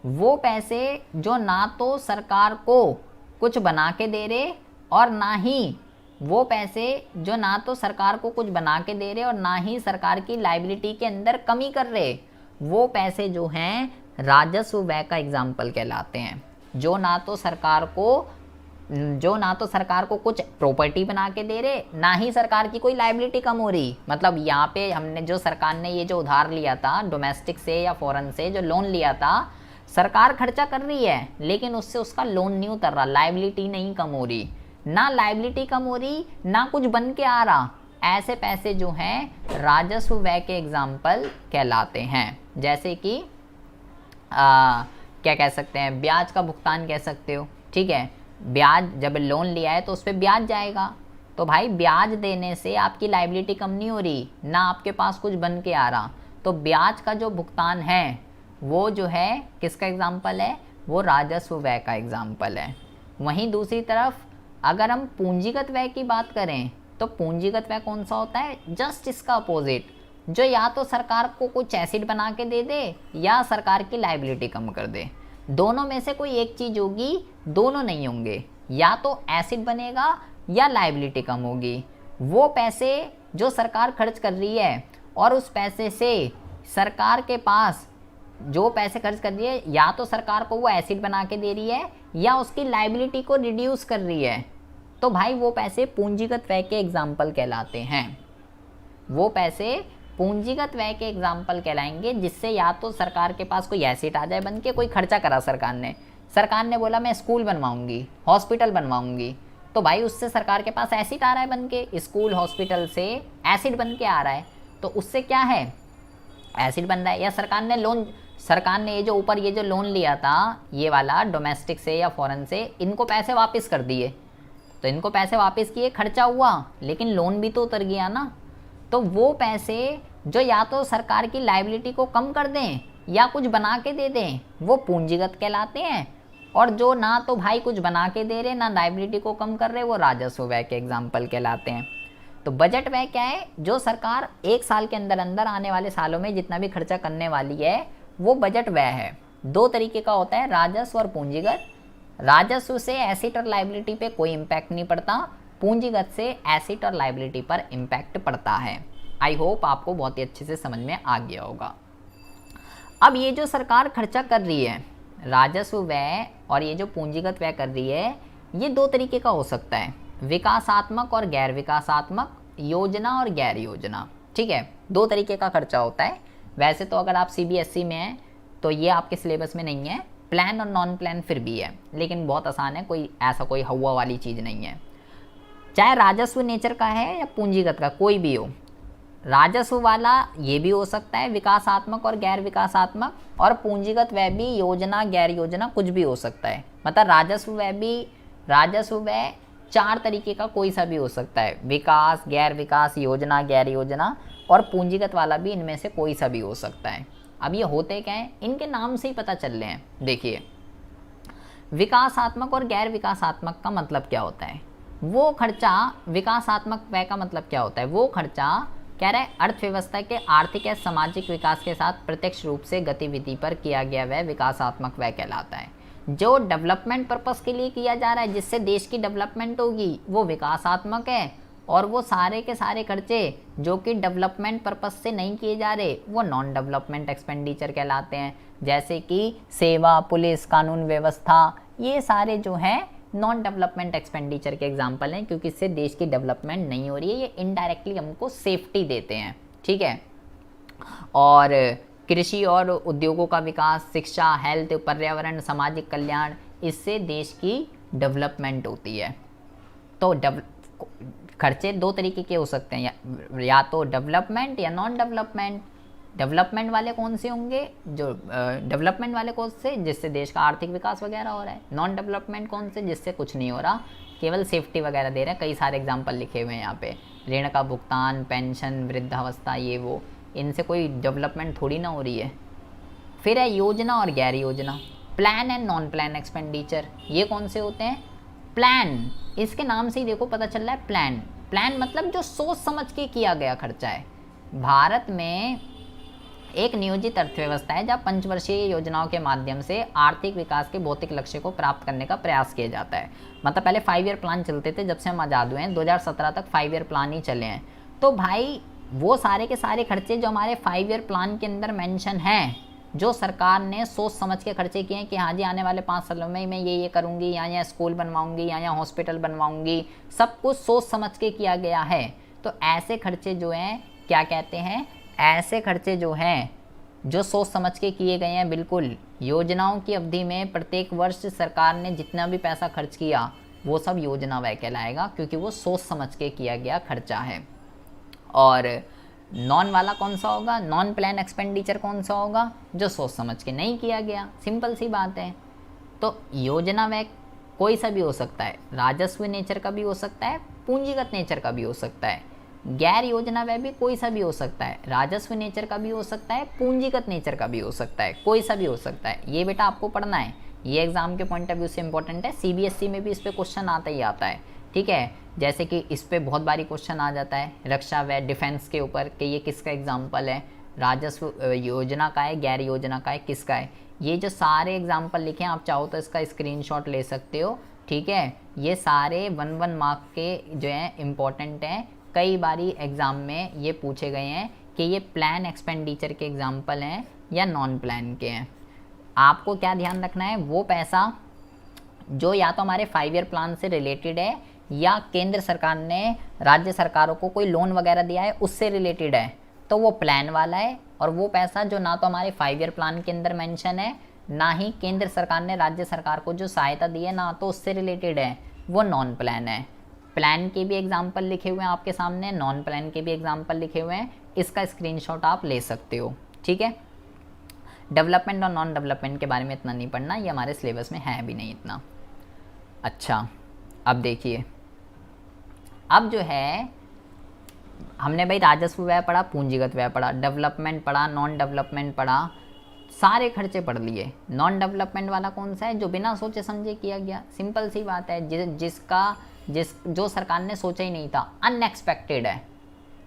Speaker 1: वो पैसे जो ना तो सरकार को कुछ बना के दे रहे और ना ही वो पैसे जो ना तो सरकार को कुछ बना के दे रहे और ना ही सरकार की लायबिलिटी के अंदर कमी कर रहे, वो पैसे जो हैं राजस्व व्यय का एग्जाम्पल कहलाते हैं। जो ना तो सरकार को कुछ प्रॉपर्टी बना के दे रहे, ना ही सरकार की कोई लायबिलिटी कम हो रही। मतलब यहाँ पे हमने जो सरकार ने ये जो उधार लिया था डोमेस्टिक से या फॉरेन से जो लोन लिया था, सरकार खर्चा कर रही है लेकिन उससे उसका लोन नहीं उतर रहा, लायबिलिटी नहीं कम हो रही, ना लायबिलिटी कम हो रही ना कुछ बन के आ रहा। ऐसे पैसे जो हैं राजस्व व्यय के एग्जाम्पल कहलाते हैं। जैसे कि क्या कह सकते हैं, ब्याज का भुगतान कह सकते हो, ठीक है। ब्याज जब लोन लिया है तो उस पर ब्याज जाएगा, तो भाई ब्याज देने से आपकी लायबिलिटी कम नहीं हो रही, ना आपके पास कुछ बन के आ रहा, तो ब्याज का जो भुगतान है वो जो है किसका एग्जाम्पल है, वो राजस्व व्यय का एग्जाम्पल है। वहीं दूसरी तरफ अगर हम पूंजीगत व्यय की बात करें तो पूंजीगत व्यय कौन सा होता है, जस्ट इसका अपोजिट, जो या तो सरकार को कुछ एसिड बना के दे दे या सरकार की लायबिलिटी कम कर दे। दोनों में से कोई एक चीज़ होगी, दोनों नहीं होंगे, या तो एसिड बनेगा या लायबिलिटी कम होगी। वो पैसे जो सरकार खर्च कर रही है और उस पैसे से सरकार के पास जो पैसे खर्च कर रही है, या तो सरकार को वो एसिड बना के दे रही है या उसकी लायबिलिटी को रिड्यूस कर रही है, तो भाई वो पैसे पूंजीगत व्यय के एग्जाम्पल कहलाते हैं। वो पैसे पूंजीगत व्यय के एग्जाम्पल कहलाएंगे जिससे या तो सरकार के पास कोई एसिड आ जाए बन के, कोई खर्चा करा सरकार ने बोला मैं स्कूल बनवाऊंगी, हॉस्पिटल बनवाऊंगी, तो भाई उससे सरकार के पास एसिड आ रहा है बन के, स्कूल हॉस्पिटल से एसिड बन के आ रहा है, तो उससे क्या है, एसिड बन रहा है। या सरकार ने ये जो ऊपर ये जो लोन लिया था ये वाला डोमेस्टिक से या फॉरेन से, इनको पैसे वापस कर दिए, तो इनको पैसे वापस किए, खर्चा हुआ लेकिन लोन भी तो उतर गया ना, तो वो पैसे जो या तो सरकार की लायबिलिटी को कम कर दें या कुछ बना के दे दें वो पूंजीगत कहलाते हैं, और जो ना तो भाई कुछ बना के दे रहे ना लायबिलिटी को कम कर रहे वो राजस्व व्यय के एग्जाम्पल कहलाते हैं। तो बजट व्यय क्या है, जो सरकार एक साल के अंदर अंदर आने वाले सालों में जितना भी खर्चा करने वाली है वो बजट व्यय है। दो तरीके का होता है, राजस्व और पूंजीगत। राजस्व से एसेट और लायबिलिटी पे कोई इम्पैक्ट नहीं पड़ता, पूंजीगत से एसेट और लायबिलिटी पर इम्पैक्ट पड़ता है। आई होप आपको बहुत ही अच्छे से समझ में आ गया होगा। अब ये जो सरकार खर्चा कर रही है राजस्व व्यय और ये जो पूंजीगत व्यय कर रही है, ये दो तरीके का हो सकता है, विकासात्मक और गैर विकासात्मक, योजना और गैर योजना, ठीक है। दो तरीके का खर्चा होता है। वैसे तो अगर आप सीबीएसई में हैं तो ये आपके सिलेबस में नहीं है, प्लान और नॉन प्लान फिर भी है, लेकिन बहुत आसान है, कोई ऐसा कोई हवा वाली चीज़ नहीं है। चाहे राजस्व नेचर का है या पूंजीगत का, कोई भी हो, राजस्व वाला ये भी हो सकता है विकासात्मक और गैर विकासात्मक, और पूंजीगत व्यय भी योजना गैर योजना कुछ भी हो सकता है। मतलब राजस्व व्यय चार तरीके का कोई सा भी हो सकता है, विकास, गैर विकास, योजना, गैर योजना, और पूंजीगत वाला भी इनमें से कोई सा भी हो सकता है। अब ये होते क्या हैं, इनके नाम से ही पता चल रहे हैं। देखिए, विकासात्मक और गैर विकासात्मक का मतलब क्या होता है, वो खर्चा, विकासात्मक व्यय का मतलब क्या होता है, वो खर्चा कह रहा है अर्थव्यवस्था के आर्थिक या सामाजिक विकास के साथ प्रत्यक्ष रूप से गतिविधि पर किया गया व्यय विकासात्मक व्यय कहलाता है। जो डेवलपमेंट पर्पस के लिए किया जा रहा है, जिससे देश की डेवलपमेंट होगी, वो विकासात्मक है, और वो सारे के सारे खर्चे जो कि डेवलपमेंट पर्पस से नहीं किए जा रहे वो नॉन डेवलपमेंट एक्सपेंडिचर कहलाते हैं। जैसे कि सेवा, पुलिस, कानून व्यवस्था, ये सारे जो हैं नॉन डेवलपमेंट एक्सपेंडिचर के एग्जाम्पल हैं, क्योंकि इससे देश की डेवलपमेंट नहीं हो रही है, ये इनडायरेक्टली हमको सेफ्टी देते हैं, ठीक है। और कृषि और उद्योगों का विकास, शिक्षा, हेल्थ, पर्यावरण, सामाजिक कल्याण, इससे देश की डेवलपमेंट होती है। तो खर्चे दो तरीके के हो सकते हैं, या तो डेवलपमेंट या नॉन डेवलपमेंट। डेवलपमेंट वाले कौन से होंगे, जो डेवलपमेंट वाले कौन से, जिससे देश का आर्थिक विकास वगैरह हो रहा है। नॉन डेवलपमेंट कौन से, जिससे कुछ नहीं हो रहा, केवल सेफ्टी वगैरह दे रहे हैं। कई सारे एग्जाम्पल लिखे हुए हैं यहाँ पे, ऋण का भुगतान, पेंशन, वृद्धावस्था, ये वो, इनसे कोई डेवलपमेंट थोड़ी ना हो रही है। फिर है योजना और गैर योजना, plan and non plan expenditure. ये कौन से होते हैं, प्लान, इसके नाम से ही देखो पता चल रहा है प्लान। प्लान मतलब जो सोच समझ के किया गया खर्चा है। भारत में एक नियोजित अर्थव्यवस्था है जहाँ पंचवर्षीय योजनाओं के माध्यम से आर्थिक विकास के भौतिक लक्ष्य को प्राप्त करने का प्रयास किया जाता है। मतलब पहले 5 ईयर प्लान चलते थे, जब से हम आज़ाद हुए हैं 2017 तक 5 ईयर प्लान ही चले हैं। तो भाई वो सारे के सारे खर्चे जो हमारे 5 ईयर प्लान के अंदर मेंशन हैं, जो सरकार ने सोच समझ के खर्चे किए हैं कि हाँ जी आने वाले 5 सालों में मैं ये करूँगी, यहाँ स्कूल बनवाऊँगी, यहाँ हॉस्पिटल बनवाऊँगी, सब कुछ सोच समझ के किया गया है। तो ऐसे खर्चे जो हैं क्या कहते हैं, ऐसे खर्चे जो हैं जो सोच समझ के किए गए हैं, बिल्कुल योजनाओं की अवधि में प्रत्येक वर्ष सरकार ने जितना भी पैसा खर्च किया वो सब योजना व्यय कहलाएगा, क्योंकि वो सोच समझ के किया गया खर्चा है। और नॉन वाला कौन सा होगा, नॉन प्लान एक्सपेंडिचर कौन सा होगा, जो सोच समझ के नहीं किया गया। सिंपल सी बात है। तो योजना व्यय कोई सा भी हो सकता है, राजस्व नेचर का भी हो सकता है, पूंजीगत नेचर का भी हो सकता है। गैर योजना व्यय भी कोई सा भी हो सकता है, राजस्व नेचर का भी हो सकता है, पूंजीगत नेचर का भी हो सकता है, कोई सा भी हो सकता है। ये बेटा आपको पढ़ना है, ये एग्जाम के पॉइंट ऑफ व्यू से इंपॉर्टेंट है। सीबीएसई में भी इस पर क्वेश्चन आता ही आता है, ठीक है। जैसे कि इस पर बहुत बारी क्वेश्चन आ जाता है रक्षा व्यय, डिफेंस के ऊपर, कि ये किसका एग्जाम्पल है, राजस्व योजना का है, गैर योजना का है, किसका है। ये जो सारे एग्जाम्पल लिखे हैं, आप चाहो तो इसका स्क्रीनशॉट ले सकते हो, ठीक है। ये सारे 1 मार्क के जो हैं इम्पोर्टेंट हैं। कई बारी एग्ज़ाम में ये पूछे गए हैं कि ये प्लान एक्सपेंडिचर के एग्जाम्पल हैं या नॉन प्लान के हैं। आपको क्या ध्यान रखना है, वो पैसा जो या तो हमारे 5 ईयर प्लान से रिलेटेड है, या केंद्र सरकार ने राज्य सरकारों को कोई लोन वगैरह दिया है उससे रिलेटेड है, तो वो प्लान वाला है। और वो पैसा जो ना तो हमारे 5 ईयर प्लान के अंदर मेंशन है, ना ही केंद्र सरकार ने राज्य सरकार को जो सहायता दी है ना तो उससे रिलेटेड है, वो नॉन प्लान है। प्लान के भी एग्जाम्पल लिखे हुए हैं आपके सामने, नॉन प्लान के भी एग्जाम्पल लिखे हुए हैं, इसका स्क्रीनशॉट आप ले सकते हो, ठीक है। डेवलपमेंट और नॉन डेवलपमेंट के बारे में इतना नहीं पढ़ना, ये हमारे सिलेबस में है भी नहीं इतना। अच्छा, अब देखिए, अब जो है हमने भाई राजस्व व्यय पढ़ा, पूंजीगत व्यय पढ़ा, डेवलपमेंट पढ़ा, नॉन डेवलपमेंट पढ़ा, सारे खर्चे पढ़ लिए। नॉन डेवलपमेंट वाला कौन सा है, जो बिना सोचे समझे किया गया। सिंपल सी बात है, जो सरकार ने सोचा ही नहीं था, अनएक्सपेक्टेड है,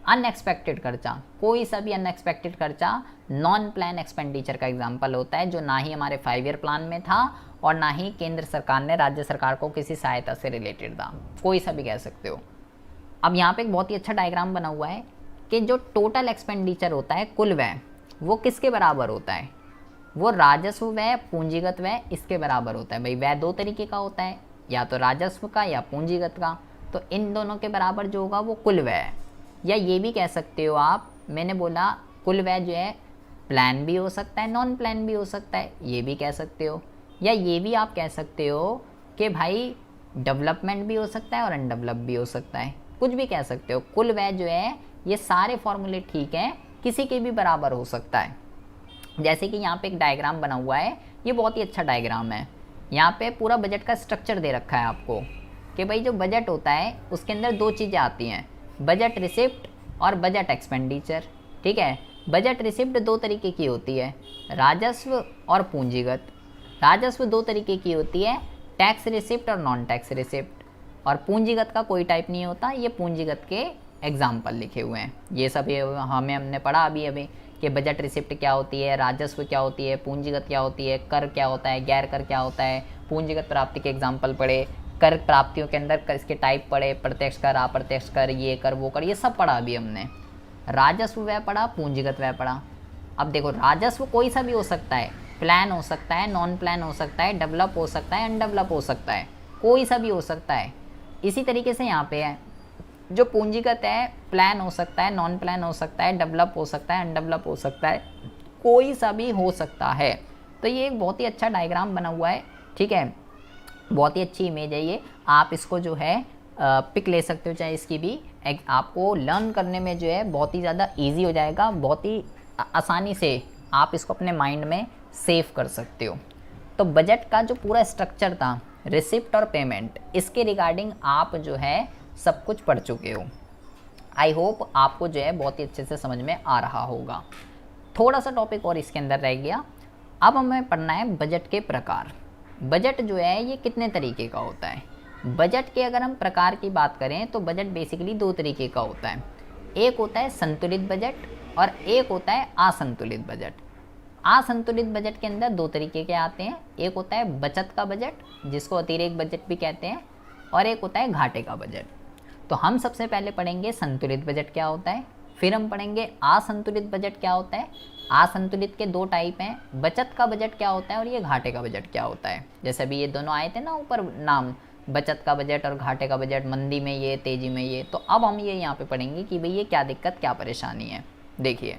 Speaker 1: अनएक्सपेक्टेड खर्चा। कोई सा भी अनएक्सपेक्टेड खर्चा नॉन प्लान एक्सपेंडिचर का एग्जाम्पल होता है, जो ना ही हमारे 5 ईयर प्लान में था और ना ही केंद्र सरकार ने राज्य सरकार को किसी सहायता से रिलेटेड था, कोई सा भी कह सकते हो। अब यहाँ पे एक बहुत ही अच्छा डायग्राम बना हुआ है कि जो टोटल एक्सपेंडिचर होता है, कुल व्यय, वो किसके बराबर होता है, वो राजस्व व्यय, पूंजीगत व्यय, इसके बराबर होता है। भाई व्यय 2 तरीके का होता है, या तो राजस्व का या पूंजीगत का। तो इन दोनों के बराबर जो होगा वो कुल व्यय है। या ये भी कह सकते हो आप, मैंने बोला कुल व्यय जो है प्लान भी हो सकता है, नॉन प्लान भी हो सकता है, ये भी कह सकते हो। या ये भी आप कह सकते हो कि भाई डेवलपमेंट भी हो सकता है और अनडेवलप भी हो सकता है, कुछ भी कह सकते हो। कुल व्यय जो है, ये सारे फॉर्मूले ठीक हैं, किसी के भी बराबर हो सकता है। जैसे कि यहाँ पे एक डायग्राम बना हुआ है, ये बहुत ही अच्छा डायग्राम है। यहाँ पे पूरा बजट का स्ट्रक्चर दे रखा है आपको कि भाई जो बजट होता है उसके अंदर 2 चीज़ें आती हैं, बजट रिसिप्ट और बजट एक्सपेंडिचर, ठीक है। बजट रिसिप्ट 2 तरीके की होती है, राजस्व और पूंजीगत। राजस्व 2 तरीके की होती है, टैक्स रिसिप्ट और नॉन टैक्स रिसिप्ट। और पूंजीगत का कोई टाइप नहीं होता, ये पूंजीगत के एग्जाम्पल लिखे हुए हैं। ये सब ये हमने पढ़ा अभी कि बजट रिसिप्ट क्या होती है, राजस्व क्या होती है, पूंजीगत क्या होती है, कर क्या होता है, गैर कर क्या होता है, पूंजीगत प्राप्ति के एग्जाम्पल पढ़े, कर प्राप्तियों के अंदर इसके टाइप पढ़े, प्रत्यक्ष कर, अप्रत्यक्ष कर, ये कर, वो कर, ये सब पढ़ा अभी हमने। राजस्व व्यय पढ़ा, पूंजीगत व्यय पढ़ा। अब देखो, राजस्व कोई सा भी हो सकता है, प्लान हो सकता है, नॉन प्लान हो सकता है, डेवलप हो सकता है, अनडेवलप हो सकता है, कोई सा भी हो सकता है। इसी तरीके से यहाँ पे है, जो पूंजीगत है, प्लान हो सकता है, नॉन प्लान हो सकता है, डेवलप हो सकता है, अनडेवलप हो सकता है, कोई सा भी हो सकता है। तो ये एक बहुत ही अच्छा डायग्राम बना हुआ है, ठीक है, बहुत ही अच्छी इमेज है ये। आप इसको जो है पिक ले सकते हो, चाहे इसकी भी आपको लर्न करने में जो है बहुत ही ज़्यादा ईजी हो जाएगा, बहुत ही आसानी से आप इसको अपने माइंड में सेव कर सकते हो। तो बजट का जो पूरा स्ट्रक्चर था, रिसिप्ट और पेमेंट, इसके रिगार्डिंग आप जो है सब कुछ पढ़ चुके हो। आई होप आपको जो है बहुत ही अच्छे से समझ में आ रहा होगा। थोड़ा सा टॉपिक और इसके अंदर रह गया। अब हमें पढ़ना है बजट के प्रकार। बजट जो है ये कितने तरीके का होता है। बजट के अगर हम प्रकार की बात करें तो बजट बेसिकली दो तरीके का होता है। एक होता है संतुलित बजट और एक होता है असंतुलित बजट। असंतुलित बजट के अंदर दो तरीके के आते हैं। एक होता है बचत का बजट, जिसको अतिरिक्त बजट भी कहते हैं, और एक होता है घाटे का बजट। तो हम सबसे पहले पढ़ेंगे संतुलित बजट क्या होता है, फिर हम पढ़ेंगे असंतुलित बजट क्या होता है। असंतुलित के दो टाइप हैं, बचत का बजट क्या होता है और ये घाटे का बजट क्या होता है। जैसे अभी ये दोनों आए थे ना ऊपर नाम, बचत का बजट और घाटे का बजट, मंदी में ये, तेजी में ये। तो अब हम ये यहाँ पे पढ़ेंगे कि भाई ये क्या दिक्कत क्या परेशानी है। देखिए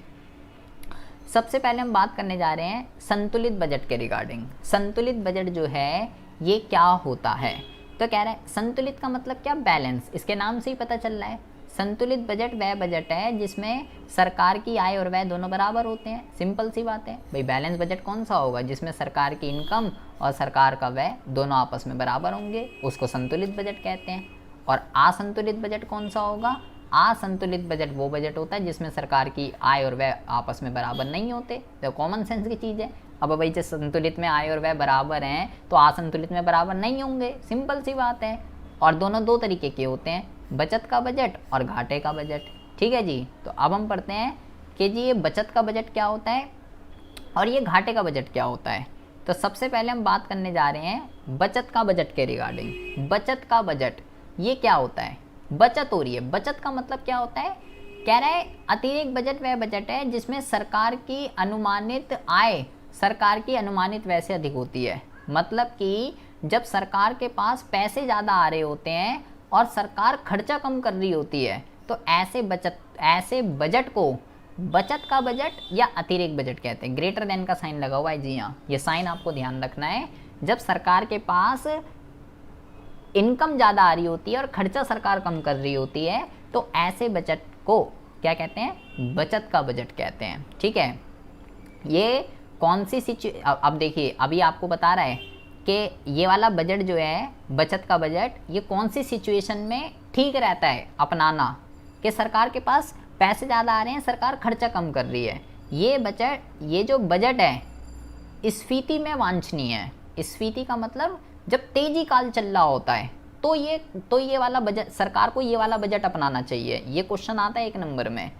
Speaker 1: सबसे पहले हम बात करने जा रहे हैं संतुलित बजट के रिगार्डिंग। संतुलित बजट जो है ये क्या होता है, तो कह रहा है संतुलित का मतलब क्या, बैलेंस। इसके नाम से ही पता चल रहा है। संतुलित बजट वह बजट है जिसमें सरकार की आय और व्यय दोनों बराबर होते हैं। सिंपल सी बात है भाई। बैलेंस बजट कौन सा होगा, जिसमें सरकार की इनकम और सरकार का व्यय दोनों आपस में बराबर होंगे, उसको संतुलित बजट कहते हैं। और असंतुलित बजट कौन सा होगा, असंतुलित बजट वो बजट होता है जिसमें सरकार की आय और व्यय आपस में बराबर नहीं होते। तो कॉमन सेंस की चीज़ है। अब भाई जब संतुलित में आय और व्यय बराबर हैं तो असंतुलित में बराबर नहीं होंगे, सिंपल सी बात है। और दोनों दो तरीके के होते हैं, बचत का बजट और घाटे का बजट। ठीक है जी। तो अब हम पढ़ते हैं कि जी ये बचत का बजट क्या होता है और ये घाटे का बजट क्या होता है। तो सबसे पहले हम बात करने जा रहे हैं बचत का बजट के रिगार्डिंग। बचत का बजट ये क्या होता है, बचत हो रही है। बचत का मतलब क्या होता है, कह रहा है अतिरिक्त बजट वह बजट है जिसमें सरकार की अनुमानित आय सरकार की अनुमानित व्यय से अधिक होती है। मतलब कि जब सरकार के पास पैसे ज़्यादा आ रहे होते हैं और सरकार खर्चा कम कर रही होती है, तो ऐसे बजट को बचत का बजट या अतिरिक्त बजट कहते हैं। ग्रेटर देन का साइन लगा हुआ है जी हाँ, ये साइन आपको ध्यान रखना है। जब सरकार के पास इनकम ज़्यादा आ रही होती है और खर्चा सरकार कम कर रही होती है, तो ऐसे बजट को क्या कहते हैं, बचत का बजट कहते हैं। ठीक है। ये कौन सी अब देखिए अभी आपको बता रहा है कि ये वाला बजट जो है बचत का बजट, ये कौन सी सिचुएशन में ठीक रहता है अपनाना, कि सरकार के पास पैसे ज़्यादा आ रहे हैं, सरकार खर्चा कम कर रही है। ये जो बजट है स्फीति में वांछनीय है। स्फीति का मतलब जब तेजी काल चल रहा होता है तो ये वाला बजट, सरकार को ये वाला बजट अपनाना चाहिए। ये क्वेश्चन आता है 1 नंबर में।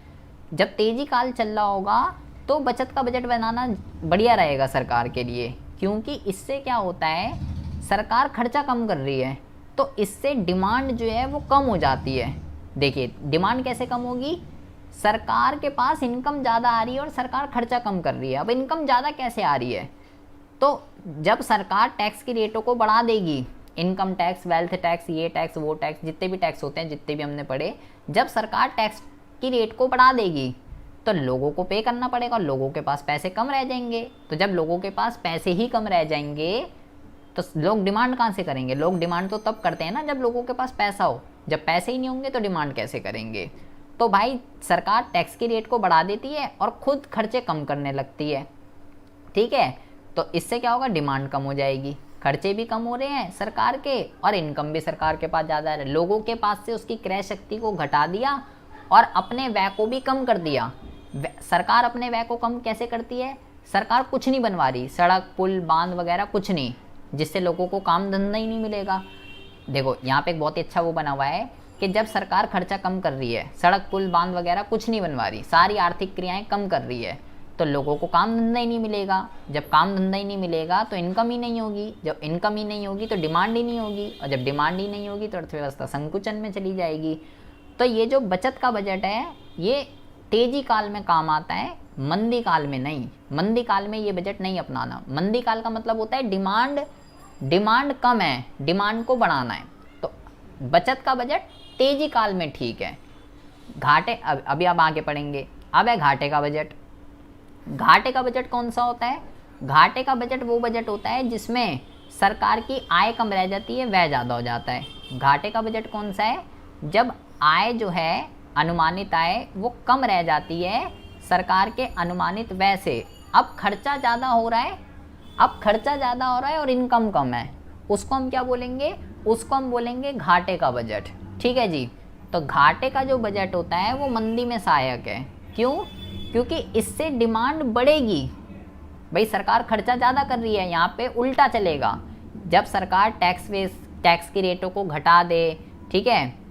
Speaker 1: जब तेजी काल चल रहा होगा तो बचत का बजट बनाना बढ़िया रहेगा सरकार के लिए, क्योंकि इससे क्या होता है, सरकार खर्चा कम कर रही है तो इससे डिमांड जो है वो कम हो जाती है। देखिए डिमांड कैसे कम होगी, सरकार के पास इनकम ज़्यादा आ रही है और सरकार खर्चा कम कर रही है। अब इनकम ज़्यादा कैसे आ रही है, तो जब सरकार टैक्स की रेटों को बढ़ा देगी, इनकम टैक्स, वेल्थ टैक्स, ये टैक्स, वो टैक्स, जितने भी टैक्स होते हैं, जितने भी हमने पढ़े, जब सरकार टैक्स की रेट को बढ़ा देगी तो लोगों को पे करना पड़ेगा, लोगों के पास पैसे कम रह जाएंगे। तो जब लोगों के पास पैसे ही कम रह जाएंगे तो लोग डिमांड कहाँ से करेंगे। लोग डिमांड तो तब करते हैं ना जब लोगों के पास पैसा हो। जब पैसे ही नहीं होंगे तो डिमांड कैसे करेंगे। तो भाई सरकार टैक्स की रेट को बढ़ा देती है और खुद खर्चे कम करने लगती है। ठीक है। तो इससे क्या होगा, डिमांड कम हो जाएगी, खर्चे भी कम हो रहे हैं सरकार के और इनकम भी सरकार के पास ज़्यादा है। लोगों के पास से उसकी क्रय शक्ति को घटा दिया और अपने व्यय को भी कम कर दिया। सरकार अपने व्यय को कम कैसे करती है, सरकार कुछ नहीं बनवा रही, सड़क पुल बांध वगैरह कुछ नहीं, जिससे लोगों को काम धंधा ही नहीं मिलेगा। देखो यहाँ पे एक बहुत ही अच्छा वो बना हुआ है कि जब सरकार खर्चा कम कर रही है, सड़क पुल बांध वगैरह कुछ नहीं बनवा रही, सारी आर्थिक क्रियाएं कम कर रही है, तो लोगों को काम धंधा ही नहीं मिलेगा। जब काम धंधा ही नहीं मिलेगा तो इनकम ही नहीं होगी, जब इनकम ही नहीं होगी तो डिमांड ही नहीं होगी, और जब डिमांड ही नहीं होगी तो अर्थव्यवस्था संकुचन में चली जाएगी। तो ये जो बचत का बजट है ये तेजी काल में काम आता है, मंदी काल में नहीं। मंदी काल में ये बजट नहीं अपनाना। मंदी काल का मतलब होता है डिमांड कम है, डिमांड को बढ़ाना है। तो बचत का बजट तेजी काल में ठीक है। घाटे अभी आप आगे पढ़ेंगे। अब है घाटे का बजट। घाटे का बजट कौन सा होता है, घाटे का बजट वो बजट होता है जिसमें सरकार की आय कम रह जाती है, व्यय ज़्यादा हो जाता है। घाटे का बजट कौन सा है, जब आय जो है अनुमानित आय वो कम रह जाती है, सरकार के अनुमानित व्यय से। अब खर्चा ज़्यादा हो रहा है, अब खर्चा ज़्यादा हो रहा है और इनकम कम है, उसको हम क्या बोलेंगे, उसको हम बोलेंगे घाटे का बजट। ठीक है जी। तो घाटे का जो बजट होता है वो मंदी में सहायक है। क्यों? क्योंकि इससे डिमांड बढ़ेगी। भाई सरकार खर्चा ज़्यादा कर रही है, यहाँ पे उल्टा चलेगा। जब सरकार टैक्स की रेटों को घटा दे, ठीक है,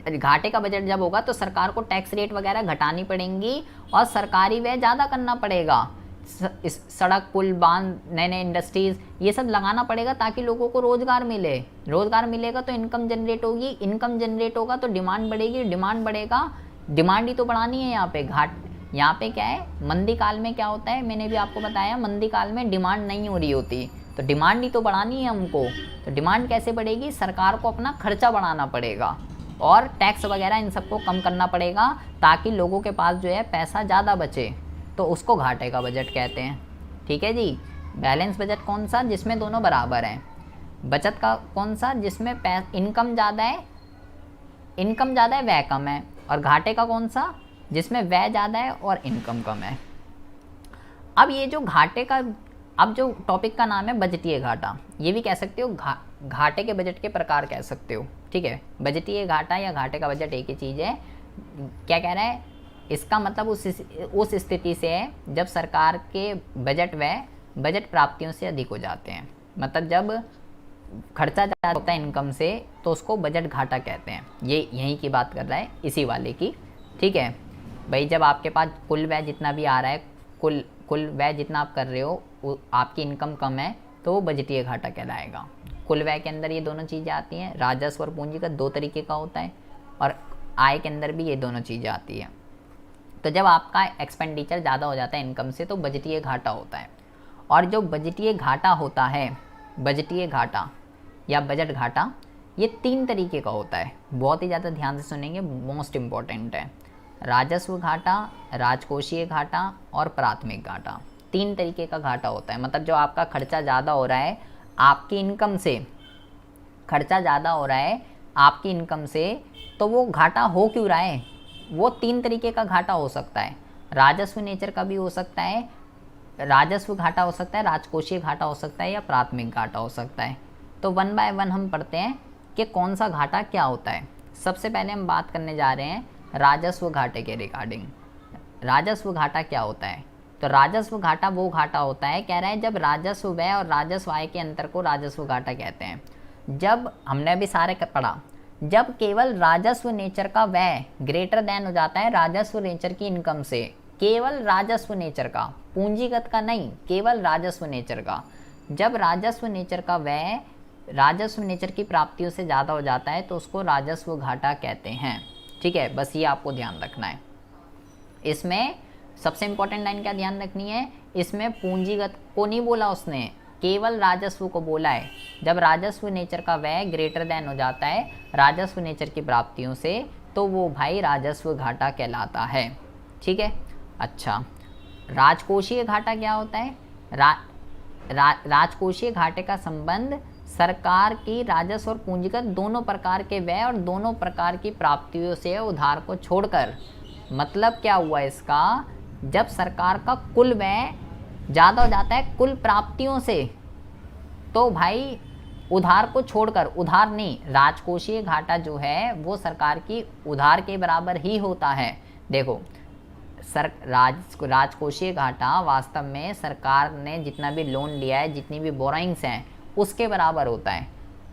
Speaker 1: घाटे का बजट जब होगा तो सरकार को टैक्स रेट वगैरह घटानी पड़ेंगी और सरकारी व्यय ज़्यादा करना पड़ेगा। सड़क, पुल, बांध, नए नए इंडस्ट्रीज़, ये सब लगाना पड़ेगा ताकि लोगों को रोज़गार मिले। रोज़गार मिलेगा तो इनकम जनरेट होगी, इनकम जनरेट होगा तो डिमांड बढ़ेगी, डिमांड बढ़ेगा, डिमांड ही तो बढ़ानी है यहाँ पे। यहाँ पे क्या है, मंदी काल में क्या होता है, मैंने भी आपको बताया, मंदी काल में डिमांड नहीं हो रही होती, तो डिमांड ही तो बढ़ानी है हमको। तो डिमांड कैसे बढ़ेगी, सरकार को अपना खर्चा बढ़ाना पड़ेगा और टैक्स वगैरह इन सबको कम करना पड़ेगा ताकि लोगों के पास जो है पैसा ज़्यादा बचे, तो उसको घाटे का बजट कहते हैं। ठीक है जी। बैलेंस बजट कौन सा, जिसमें दोनों बराबर हैं। बचत का कौन सा, जिसमें इनकम ज़्यादा है, व्यय कम है। और घाटे का कौन सा, जिसमें व्यय ज़्यादा है और इनकम कम है। अब ये जो घाटे का, अब जो टॉपिक का नाम है बजटीय घाटा, ये भी कह सकते हो घाटे के बजट के प्रकार कह सकते हो। ठीक है, बजटीय घाटा या घाटे का बजट एक ही चीज़ है। क्या कह रहा है, इसका मतलब उस स्थिति से है जब सरकार के बजट व्यय बजट प्राप्तियों से अधिक हो जाते हैं। मतलब जब खर्चा ज़्यादा होता है इनकम से तो उसको बजट घाटा कहते हैं। ये यहीं की बात कर रहा है, इसी वाले की। ठीक है भाई, जब आपके पास कुल व्यय जितना भी आ रहा है, कुल व्यय जितना आप कर रहे हो, आपकी इनकम कम है, तो वो बजटीय घाटा कहलाएगा। कुल व्यय के अंदर ये दोनों चीज़ें आती हैं, राजस्व और पूंजीगत दो तरीके का होता है, और आय के अंदर भी ये दोनों चीज़ें आती हैं। तो जब आपका एक्सपेंडिचर ज़्यादा हो जाता है इनकम से तो बजटीय घाटा होता है। और जो बजटीय घाटा होता है, बजटीय घाटा या बजट घाटा, ये 3 तरीके का होता है। बहुत ही ज़्यादा ध्यान से सुनेंगे, मोस्ट इम्पॉर्टेंट है। राजस्व घाटा, राजकोषीय घाटा और प्राथमिक घाटा, 3 तरीके का घाटा होता है। मतलब जो आपका खर्चा ज़्यादा हो रहा है आपकी इनकम से, खर्चा ज़्यादा हो रहा है आपकी इनकम से, तो वो घाटा हो क्यों रहा है, वो 3 तरीके का घाटा हो सकता है। राजस्व नेचर का भी हो सकता है, राजस्व घाटा हो सकता है, राजकोषीय घाटा हो सकता है, या प्राथमिक घाटा हो सकता है। तो 1 बाय 1 हम पढ़ते हैं कि कौन सा घाटा क्या होता है। सबसे पहले हम बात करने जा रहे हैं राजस्व घाटे के रिगार्डिंग। राजस्व घाटा क्या होता है? तो राजस्व घाटा वो घाटा होता है, कह रहा है जब राजस्व व्यय और राजस्व आय के अंतर को राजस्व घाटा कहते हैं। जब हमने अभी सारे पढ़ा, जब केवल राजस्व नेचर का व्यय ग्रेटर देन हो जाता है राजस्व नेचर की इनकम से, केवल राजस्व नेचर का, पूंजीगत का नहीं, केवल राजस्व नेचर का। जब राजस्व नेचर का व्यय राजस्व नेचर की प्राप्तियों से ज़्यादा हो जाता है तो उसको राजस्व घाटा कहते हैं। ठीक है, बस ये आपको ध्यान रखना है। इसमें सबसे इम्पोर्टेंट लाइन क्या ध्यान रखनी है, इसमें पूंजीगत को नहीं बोला उसने, केवल राजस्व को बोला है। जब राजस्व नेचर का व्यय ग्रेटर देन हो जाता है राजस्व नेचर की प्राप्तियों से तो वो भाई राजस्व घाटा कहलाता है। ठीक है, अच्छा राजकोषीय घाटा क्या होता है? राजकोषीय घाटे का संबंध सरकार की राजस्व और पूंजीगत दोनों प्रकार के व्यय और दोनों प्रकार की प्राप्तियों से उधार को छोड़कर। मतलब क्या हुआ इसका, जब सरकार का कुल व्यय ज़्यादा हो जाता है कुल प्राप्तियों से तो भाई उधार को छोड़कर, उधार नहीं, राजकोषीय घाटा जो है वो सरकार की उधार के बराबर ही होता है। देखो राजकोषीय घाटा वास्तव में सरकार ने जितना भी लोन लिया है, जितनी भी बोराइंग्स हैं, उसके बराबर होता है।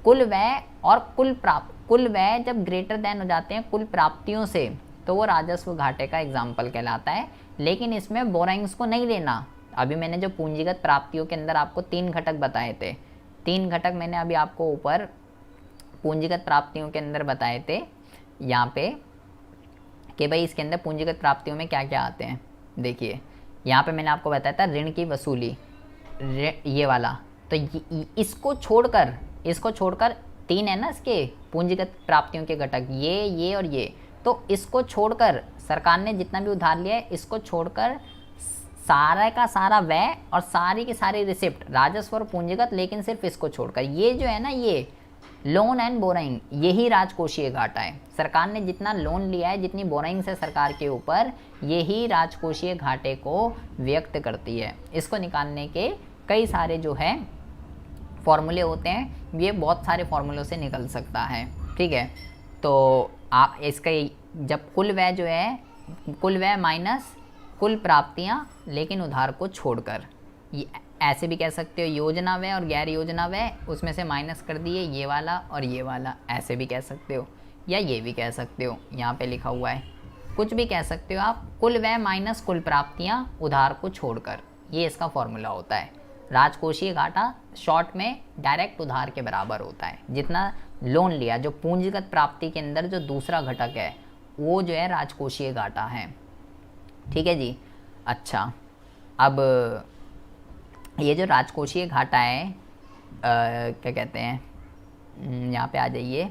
Speaker 1: कुल व्यय और कुल व्यय जब ग्रेटर देन हो जाते हैं कुल प्राप्तियों से तो वो राजस्व घाटे का एग्जाम्पल कहलाता है। लेकिन इसमें बोराइंग्स को नहीं लेना। अभी मैंने जो पूंजीगत प्राप्तियों के अंदर आपको 3 घटक बताए थे, 3 घटक मैंने अभी आपको ऊपर पूंजीगत प्राप्तियों के अंदर बताए थे यहाँ पे, कि भाई इसके अंदर पूंजीगत प्राप्तियों में क्या क्या आते हैं। देखिए यहाँ पे मैंने आपको बताया था ऋण की वसूली, ये वाला, तो इसको छोड़कर 3 है ना इसके पूंजीगत प्राप्तियों के घटक, ये और ये, तो इसको छोड़कर सरकार ने जितना भी उधार लिया है इसको छोड़कर सारा का सारा व्यय और सारी की सारी रिसिप्ट, राजस्व और पूंजीगत, लेकिन सिर्फ इसको छोड़कर, ये जो है ना, लोन एंड बोराइंग, यही राजकोषीय घाटा है। सरकार ने जितना लोन लिया है, जितनी बोराइंग्स है सरकार के ऊपर, यही राजकोषीय घाटे को व्यक्त करती है। इसको निकालने के कई सारे जो है फॉर्मूले होते हैं, ये बहुत सारे फॉर्मूलों से निकल सकता है, ठीक है। तो आप इसका जब कुल व्यय जो है, कुल व्यय माइनस कुल प्राप्तियाँ लेकिन उधार को छोड़कर, ये ऐसे भी कह सकते हो, योजना व्यय और गैर योजना व्यय, उसमें से माइनस कर दिए ये वाला और ये वाला, ऐसे भी कह सकते हो, या ये भी कह सकते हो, यहाँ पे लिखा हुआ है, कुछ भी कह सकते हो आप। कुल व्यय माइनस कुल प्राप्तियाँ उधार को छोड़कर, ये इसका फॉर्मूला होता है। राजकोषीय घाटा शॉर्ट में डायरेक्ट उधार के बराबर होता है। जितना लोन लिया, जो पूंजीगत प्राप्ति के अंदर जो दूसरा घटक है, वो जो है राजकोषीय घाटा है, ठीक है जी। अच्छा, अब ये जो राजकोषीय घाटा है, क्या कहते हैं, यहाँ पे आ जाइए।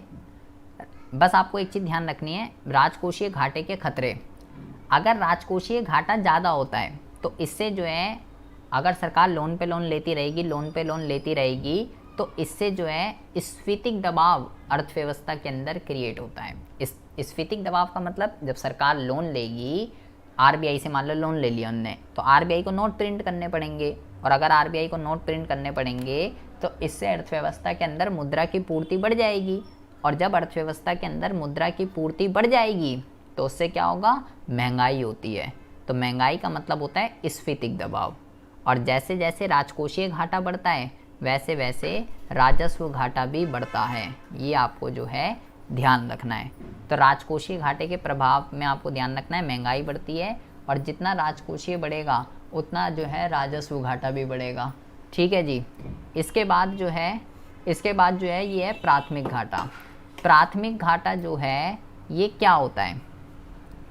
Speaker 1: बस आपको एक चीज़ ध्यान रखनी है, राजकोषीय घाटे के खतरे। अगर राजकोषीय घाटा ज़्यादा होता है तो इससे जो है, अगर सरकार लोन पे लोन लेती रहेगी, लोन पे लोन लेती रहेगी, तो इससे जो है स्फीतिक दबाव अर्थव्यवस्था के अंदर क्रिएट होता है। इस स्फीतिक दबाव का मतलब, जब सरकार लोन लेगी, आरबीआई से मान लो लोन ले लिया उनने, तो आरबीआई को नोट प्रिंट करने पड़ेंगे, और अगर आरबीआई को नोट प्रिंट करने पड़ेंगे तो इससे अर्थव्यवस्था के अंदर मुद्रा की पूर्ति बढ़ जाएगी, और जब अर्थव्यवस्था के अंदर मुद्रा की पूर्ति बढ़ जाएगी तो उससे क्या होगा, महंगाई होती है। तो महंगाई का मतलब होता है स्फीतिक दबाव, और जैसे जैसे राजकोषीय घाटा बढ़ता है वैसे वैसे राजस्व घाटा भी बढ़ता है। ये आपको जो है ध्यान रखना है। तो राजकोषीय घाटे के प्रभाव में आपको ध्यान रखना है, महंगाई बढ़ती है, और जितना राजकोषीय बढ़ेगा उतना जो है राजस्व घाटा भी बढ़ेगा, ठीक है जी। इसके बाद जो है ये है प्राथमिक घाटा। प्राथमिक घाटा जो है ये क्या होता है,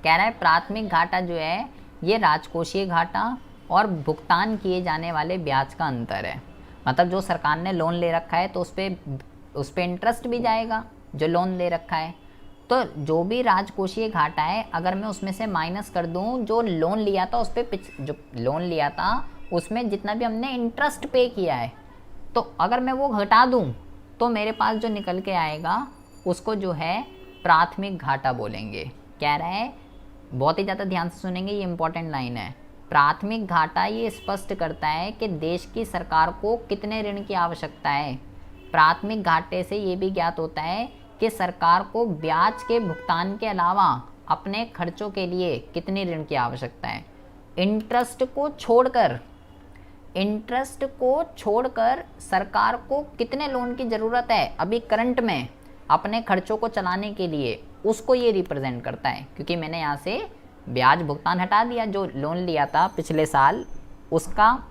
Speaker 1: कह रहा है प्राथमिक घाटा जो है ये राजकोषीय घाटा और भुगतान किए जाने वाले ब्याज का अंतर है। मतलब जो सरकार ने लोन ले रखा है तो उस पर इंटरेस्ट भी जाएगा जो लोन ले रखा है। तो जो भी राजकोषीय घाटा है, अगर मैं उसमें से माइनस कर दूं जो लोन लिया था, उस पर जो लोन लिया था उसमें जितना भी हमने इंटरेस्ट पे किया है, तो अगर मैं वो घटा दूं तो मेरे पास जो निकल के आएगा उसको जो है प्राथमिक घाटा बोलेंगे। कह रहा है, बहुत ही ज़्यादा ध्यान से सुनेंगे, ये इंपॉर्टेंट लाइन है। प्राथमिक घाटा ये स्पष्ट करता है कि देश की सरकार को कितने ऋण की आवश्यकता है। प्राथमिक घाटे से ये भी ज्ञात होता है कि सरकार को ब्याज के भुगतान के अलावा अपने खर्चों के लिए कितने ऋण की आवश्यकता है। इंटरेस्ट को छोड़कर सरकार को कितने लोन की ज़रूरत है अभी करंट में अपने खर्चों को चलाने के लिए, उसको ये रिप्रेजेंट करता है। क्योंकि मैंने यहाँ से ब्याज भुगतान हटा दिया, जो लोन लिया था पिछले साल उसका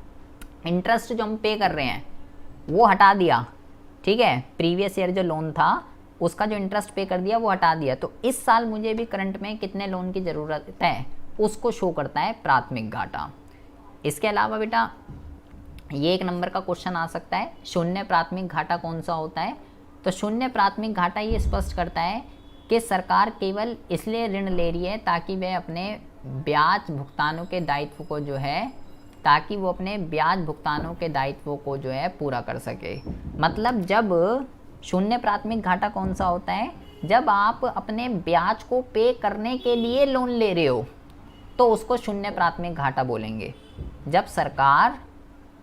Speaker 1: इंटरेस्ट जो हम पे कर रहे हैं वो हटा दिया, ठीक है। प्रीवियस ईयर जो लोन था उसका जो इंटरेस्ट पे कर दिया वो हटा दिया, तो इस साल मुझे भी करंट में कितने लोन की ज़रूरत है उसको शो करता है प्राथमिक घाटा। इसके अलावा बेटा ये एक नंबर का क्वेश्चन आ सकता है, शून्य प्राथमिक घाटा कौन सा होता है। तो शून्य प्राथमिक घाटा ये स्पष्ट करता है कि सरकार केवल इसलिए ऋण ले रही है ताकि वह अपने ब्याज भुगतानों के दायित्व को जो है, ताकि वो अपने ब्याज भुगतानों के दायित्वों को जो है पूरा कर सके। मतलब जब शून्य प्राथमिक घाटा कौन सा होता है, जब आप अपने ब्याज को पे करने के लिए लोन ले रहे हो तो उसको शून्य प्राथमिक घाटा बोलेंगे। जब सरकार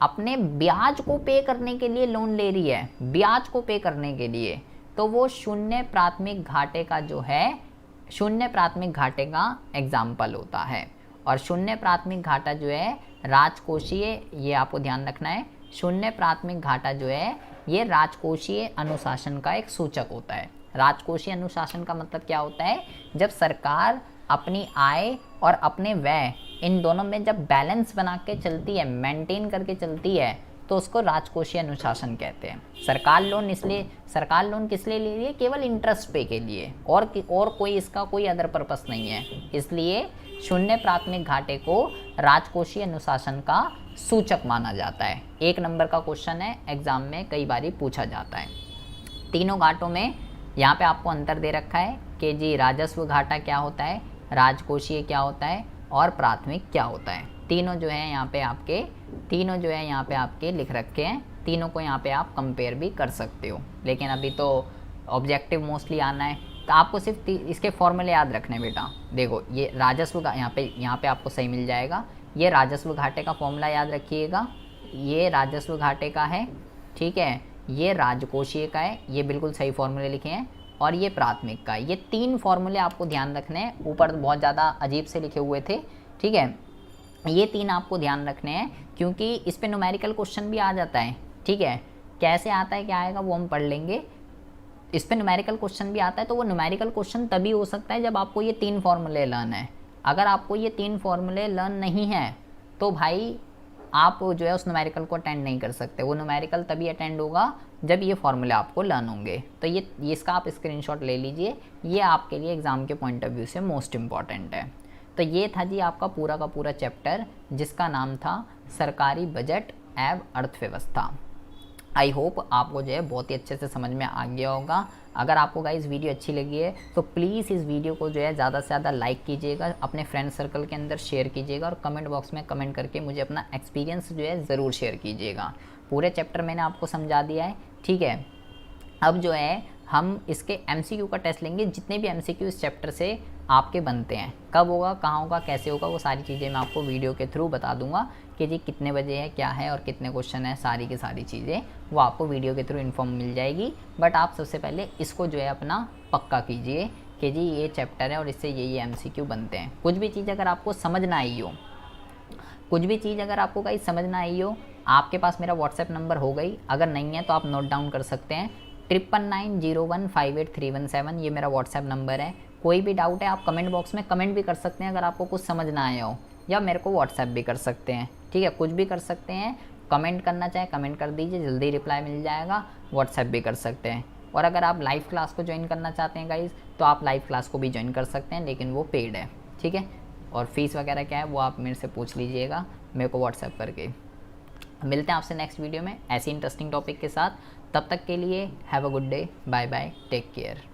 Speaker 1: अपने ब्याज को पे करने के लिए लोन ले रही है, ब्याज को पे करने के लिए, तो वो शून्य प्राथमिक घाटे का जो है, शून्य प्राथमिक घाटे का एग्जाम्पल होता है। और शून्य प्राथमिक घाटा जो है राजकोषीय, ये आपको ध्यान रखना है, शून्य प्राथमिक घाटा जो है ये राजकोषीय अनुशासन का एक सूचक होता है। राजकोषीय अनुशासन का मतलब क्या होता है, जब सरकार अपनी आय और अपने व्यय इन दोनों में जब बैलेंस बना के चलती है, मेंटेन करके चलती है, तो उसको राजकोषीय अनुशासन कहते हैं। सरकार लोन किस लिए ले रही है, केवल इंटरेस्ट पे के लिए, और कोई इसका कोई अदर पर्पस नहीं है। इसलिए शून्य प्राथमिक घाटे को राजकोषीय अनुशासन का सूचक माना जाता है। एक नंबर का क्वेश्चन है, एग्जाम में कई बार पूछा जाता है। तीनों घाटों में यहाँ पे आपको अंतर दे रखा है कि जी राजस्व घाटा क्या होता है, राजकोषीय क्या होता है और प्राथमिक क्या होता है। तीनों जो है यहाँ पे आपके लिख रखे हैं। तीनों को यहाँ पे आप कंपेयर भी कर सकते हो। लेकिन अभी तो ऑब्जेक्टिव मोस्टली आना है, तो आपको सिर्फ इसके फॉर्मूले याद रखने बेटा। देखो ये राजस्व का यहाँ पे आपको सही मिल जाएगा। ये राजस्व घाटे का फॉर्मूला याद रखिएगा, ये राजस्व घाटे का है, ठीक है। ये राजकोषीय का है, ये बिल्कुल सही फॉर्मूले लिखे हैं। और ये प्राथमिक का है। ये 3 फॉर्मूले आपको ध्यान रखने हैं। ऊपर तो बहुत ज़्यादा अजीब से लिखे हुए थे, ठीक है। ये 3 आपको ध्यान रखने हैं, क्योंकि इस पे न्यूमेरिकल क्वेश्चन भी आ जाता है, ठीक है। कैसे आता है क्या आएगा वो हम पढ़ लेंगे। इस पे न्यूमेरिकल क्वेश्चन भी आता है, तो वो न्यूमेरिकल क्वेश्चन तभी हो सकता है जब आपको ये 3 फॉर्मूले लर्न है। अगर आपको ये 3 फॉर्मूले लर्न नहीं है तो भाई आप जो है उस न्यूमेरिकल को अटेंड नहीं कर सकते। वो न्यूमेरिकल तभी अटेंड होगा जब ये फॉर्मूले आपको लर्न होंगे। तो ये इसका आप स्क्रीनशॉट ले लीजिए, ये आपके लिए एग्ज़ाम के पॉइंट ऑफ व्यू से मोस्ट इम्पॉर्टेंट है। तो ये था जी आपका पूरा का पूरा चैप्टर, जिसका नाम था सरकारी बजट एवं अर्थव्यवस्था। आई होप आपको जो है बहुत ही अच्छे से समझ में आ गया होगा। अगर आपको गाइस वीडियो अच्छी लगी है तो प्लीज़ इस वीडियो को जो है ज़्यादा से ज़्यादा लाइक कीजिएगा, अपने फ्रेंड सर्कल के अंदर शेयर कीजिएगा, और कमेंट बॉक्स में कमेंट करके मुझे अपना एक्सपीरियंस जो है ज़रूर शेयर कीजिएगा। पूरे चैप्टर मैंने आपको समझा दिया है, ठीक है। अब जो है हम इसके MCQ का टेस्ट लेंगे। जितने भी MCQ इस चैप्टर से आपके बनते हैं, कब होगा, कहाँ होगा, कैसे होगा, वो सारी चीज़ें मैं आपको वीडियो के थ्रू बता दूंगा कि जी कितने बजे है, क्या है और कितने क्वेश्चन है। सारी की सारी चीज़ें वो आपको वीडियो के थ्रू इन्फॉर्म मिल जाएगी। बट आप सबसे पहले इसको जो है अपना पक्का कीजिए कि जी ये चैप्टर है और इससे ये MCQ बनते हैं। कुछ भी चीज़ अगर आपको समझ ना आई हो, कुछ भी चीज़ अगर आपको कहीं समझ ना आई हो, आपके पास मेरा व्हाट्सएप नंबर हो गई, अगर नहीं है तो आप नोट डाउन कर सकते हैं। 9990158317 ये मेरा व्हाट्सएप नंबर है। कोई भी डाउट है आप कमेंट बॉक्स में कमेंट भी कर सकते हैं, अगर आपको कुछ समझ ना आया हो, या मेरे को व्हाट्सएप भी कर सकते हैं, ठीक है। कुछ भी कर सकते हैं, कमेंट करना चाहे कमेंट कर दीजिए, जल्दी रिप्लाई मिल जाएगा। व्हाट्सएप भी कर सकते हैं। और अगर आप लाइव क्लास को ज्वाइन करना चाहते हैं गाइज़, तो आप लाइव क्लास को भी ज्वाइन कर सकते हैं, लेकिन वो पेड है, ठीक है। और फीस वगैरह क्या है वो आप मेरे से पूछ लीजिएगा मेरे को व्हाट्सएप करके। मिलते हैं आपसे नेक्स्ट वीडियो में ऐसी इंटरेस्टिंग टॉपिक के साथ। तब तक के लिए have a good day, bye bye, take care.